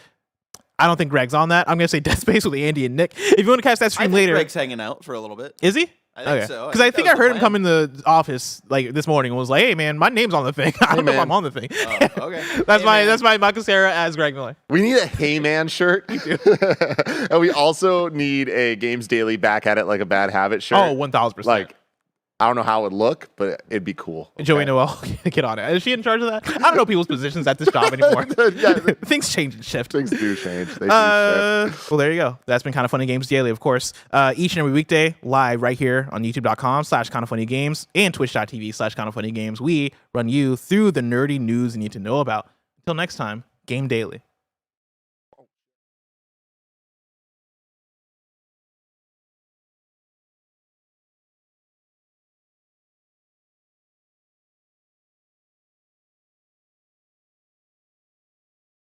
I don't think Greg's on that. I'm gonna say Dead Space with Andy and Nick. If you want to catch that stream later, Greg's hanging out for a little bit. Is he? I think so. Because I think I heard him come in the office like this morning and was like, "Hey man, my name's on the thing. I don't know if I'm on the thing." Oh, okay. That's my Michael Cera as Greg Miller. We need a Hey Man shirt. And we also need a Games Daily back at it like a bad habit shirt. Oh, 1,000%. Like, I don't know how it would look, but it'd be cool. Okay. Joey Noel, get on it. Is she in charge of that? I don't know people's positions at this job anymore. Things change and shift. Things do change. They do shift. Well, there you go. That's been Kinda Funny Games Daily, of course. Each and every weekday, live right here on youtube.com/kindafunnygames and twitch.tv/kindafunnygames. We run you through the nerdy news you need to know about. Until next time, Game Daily.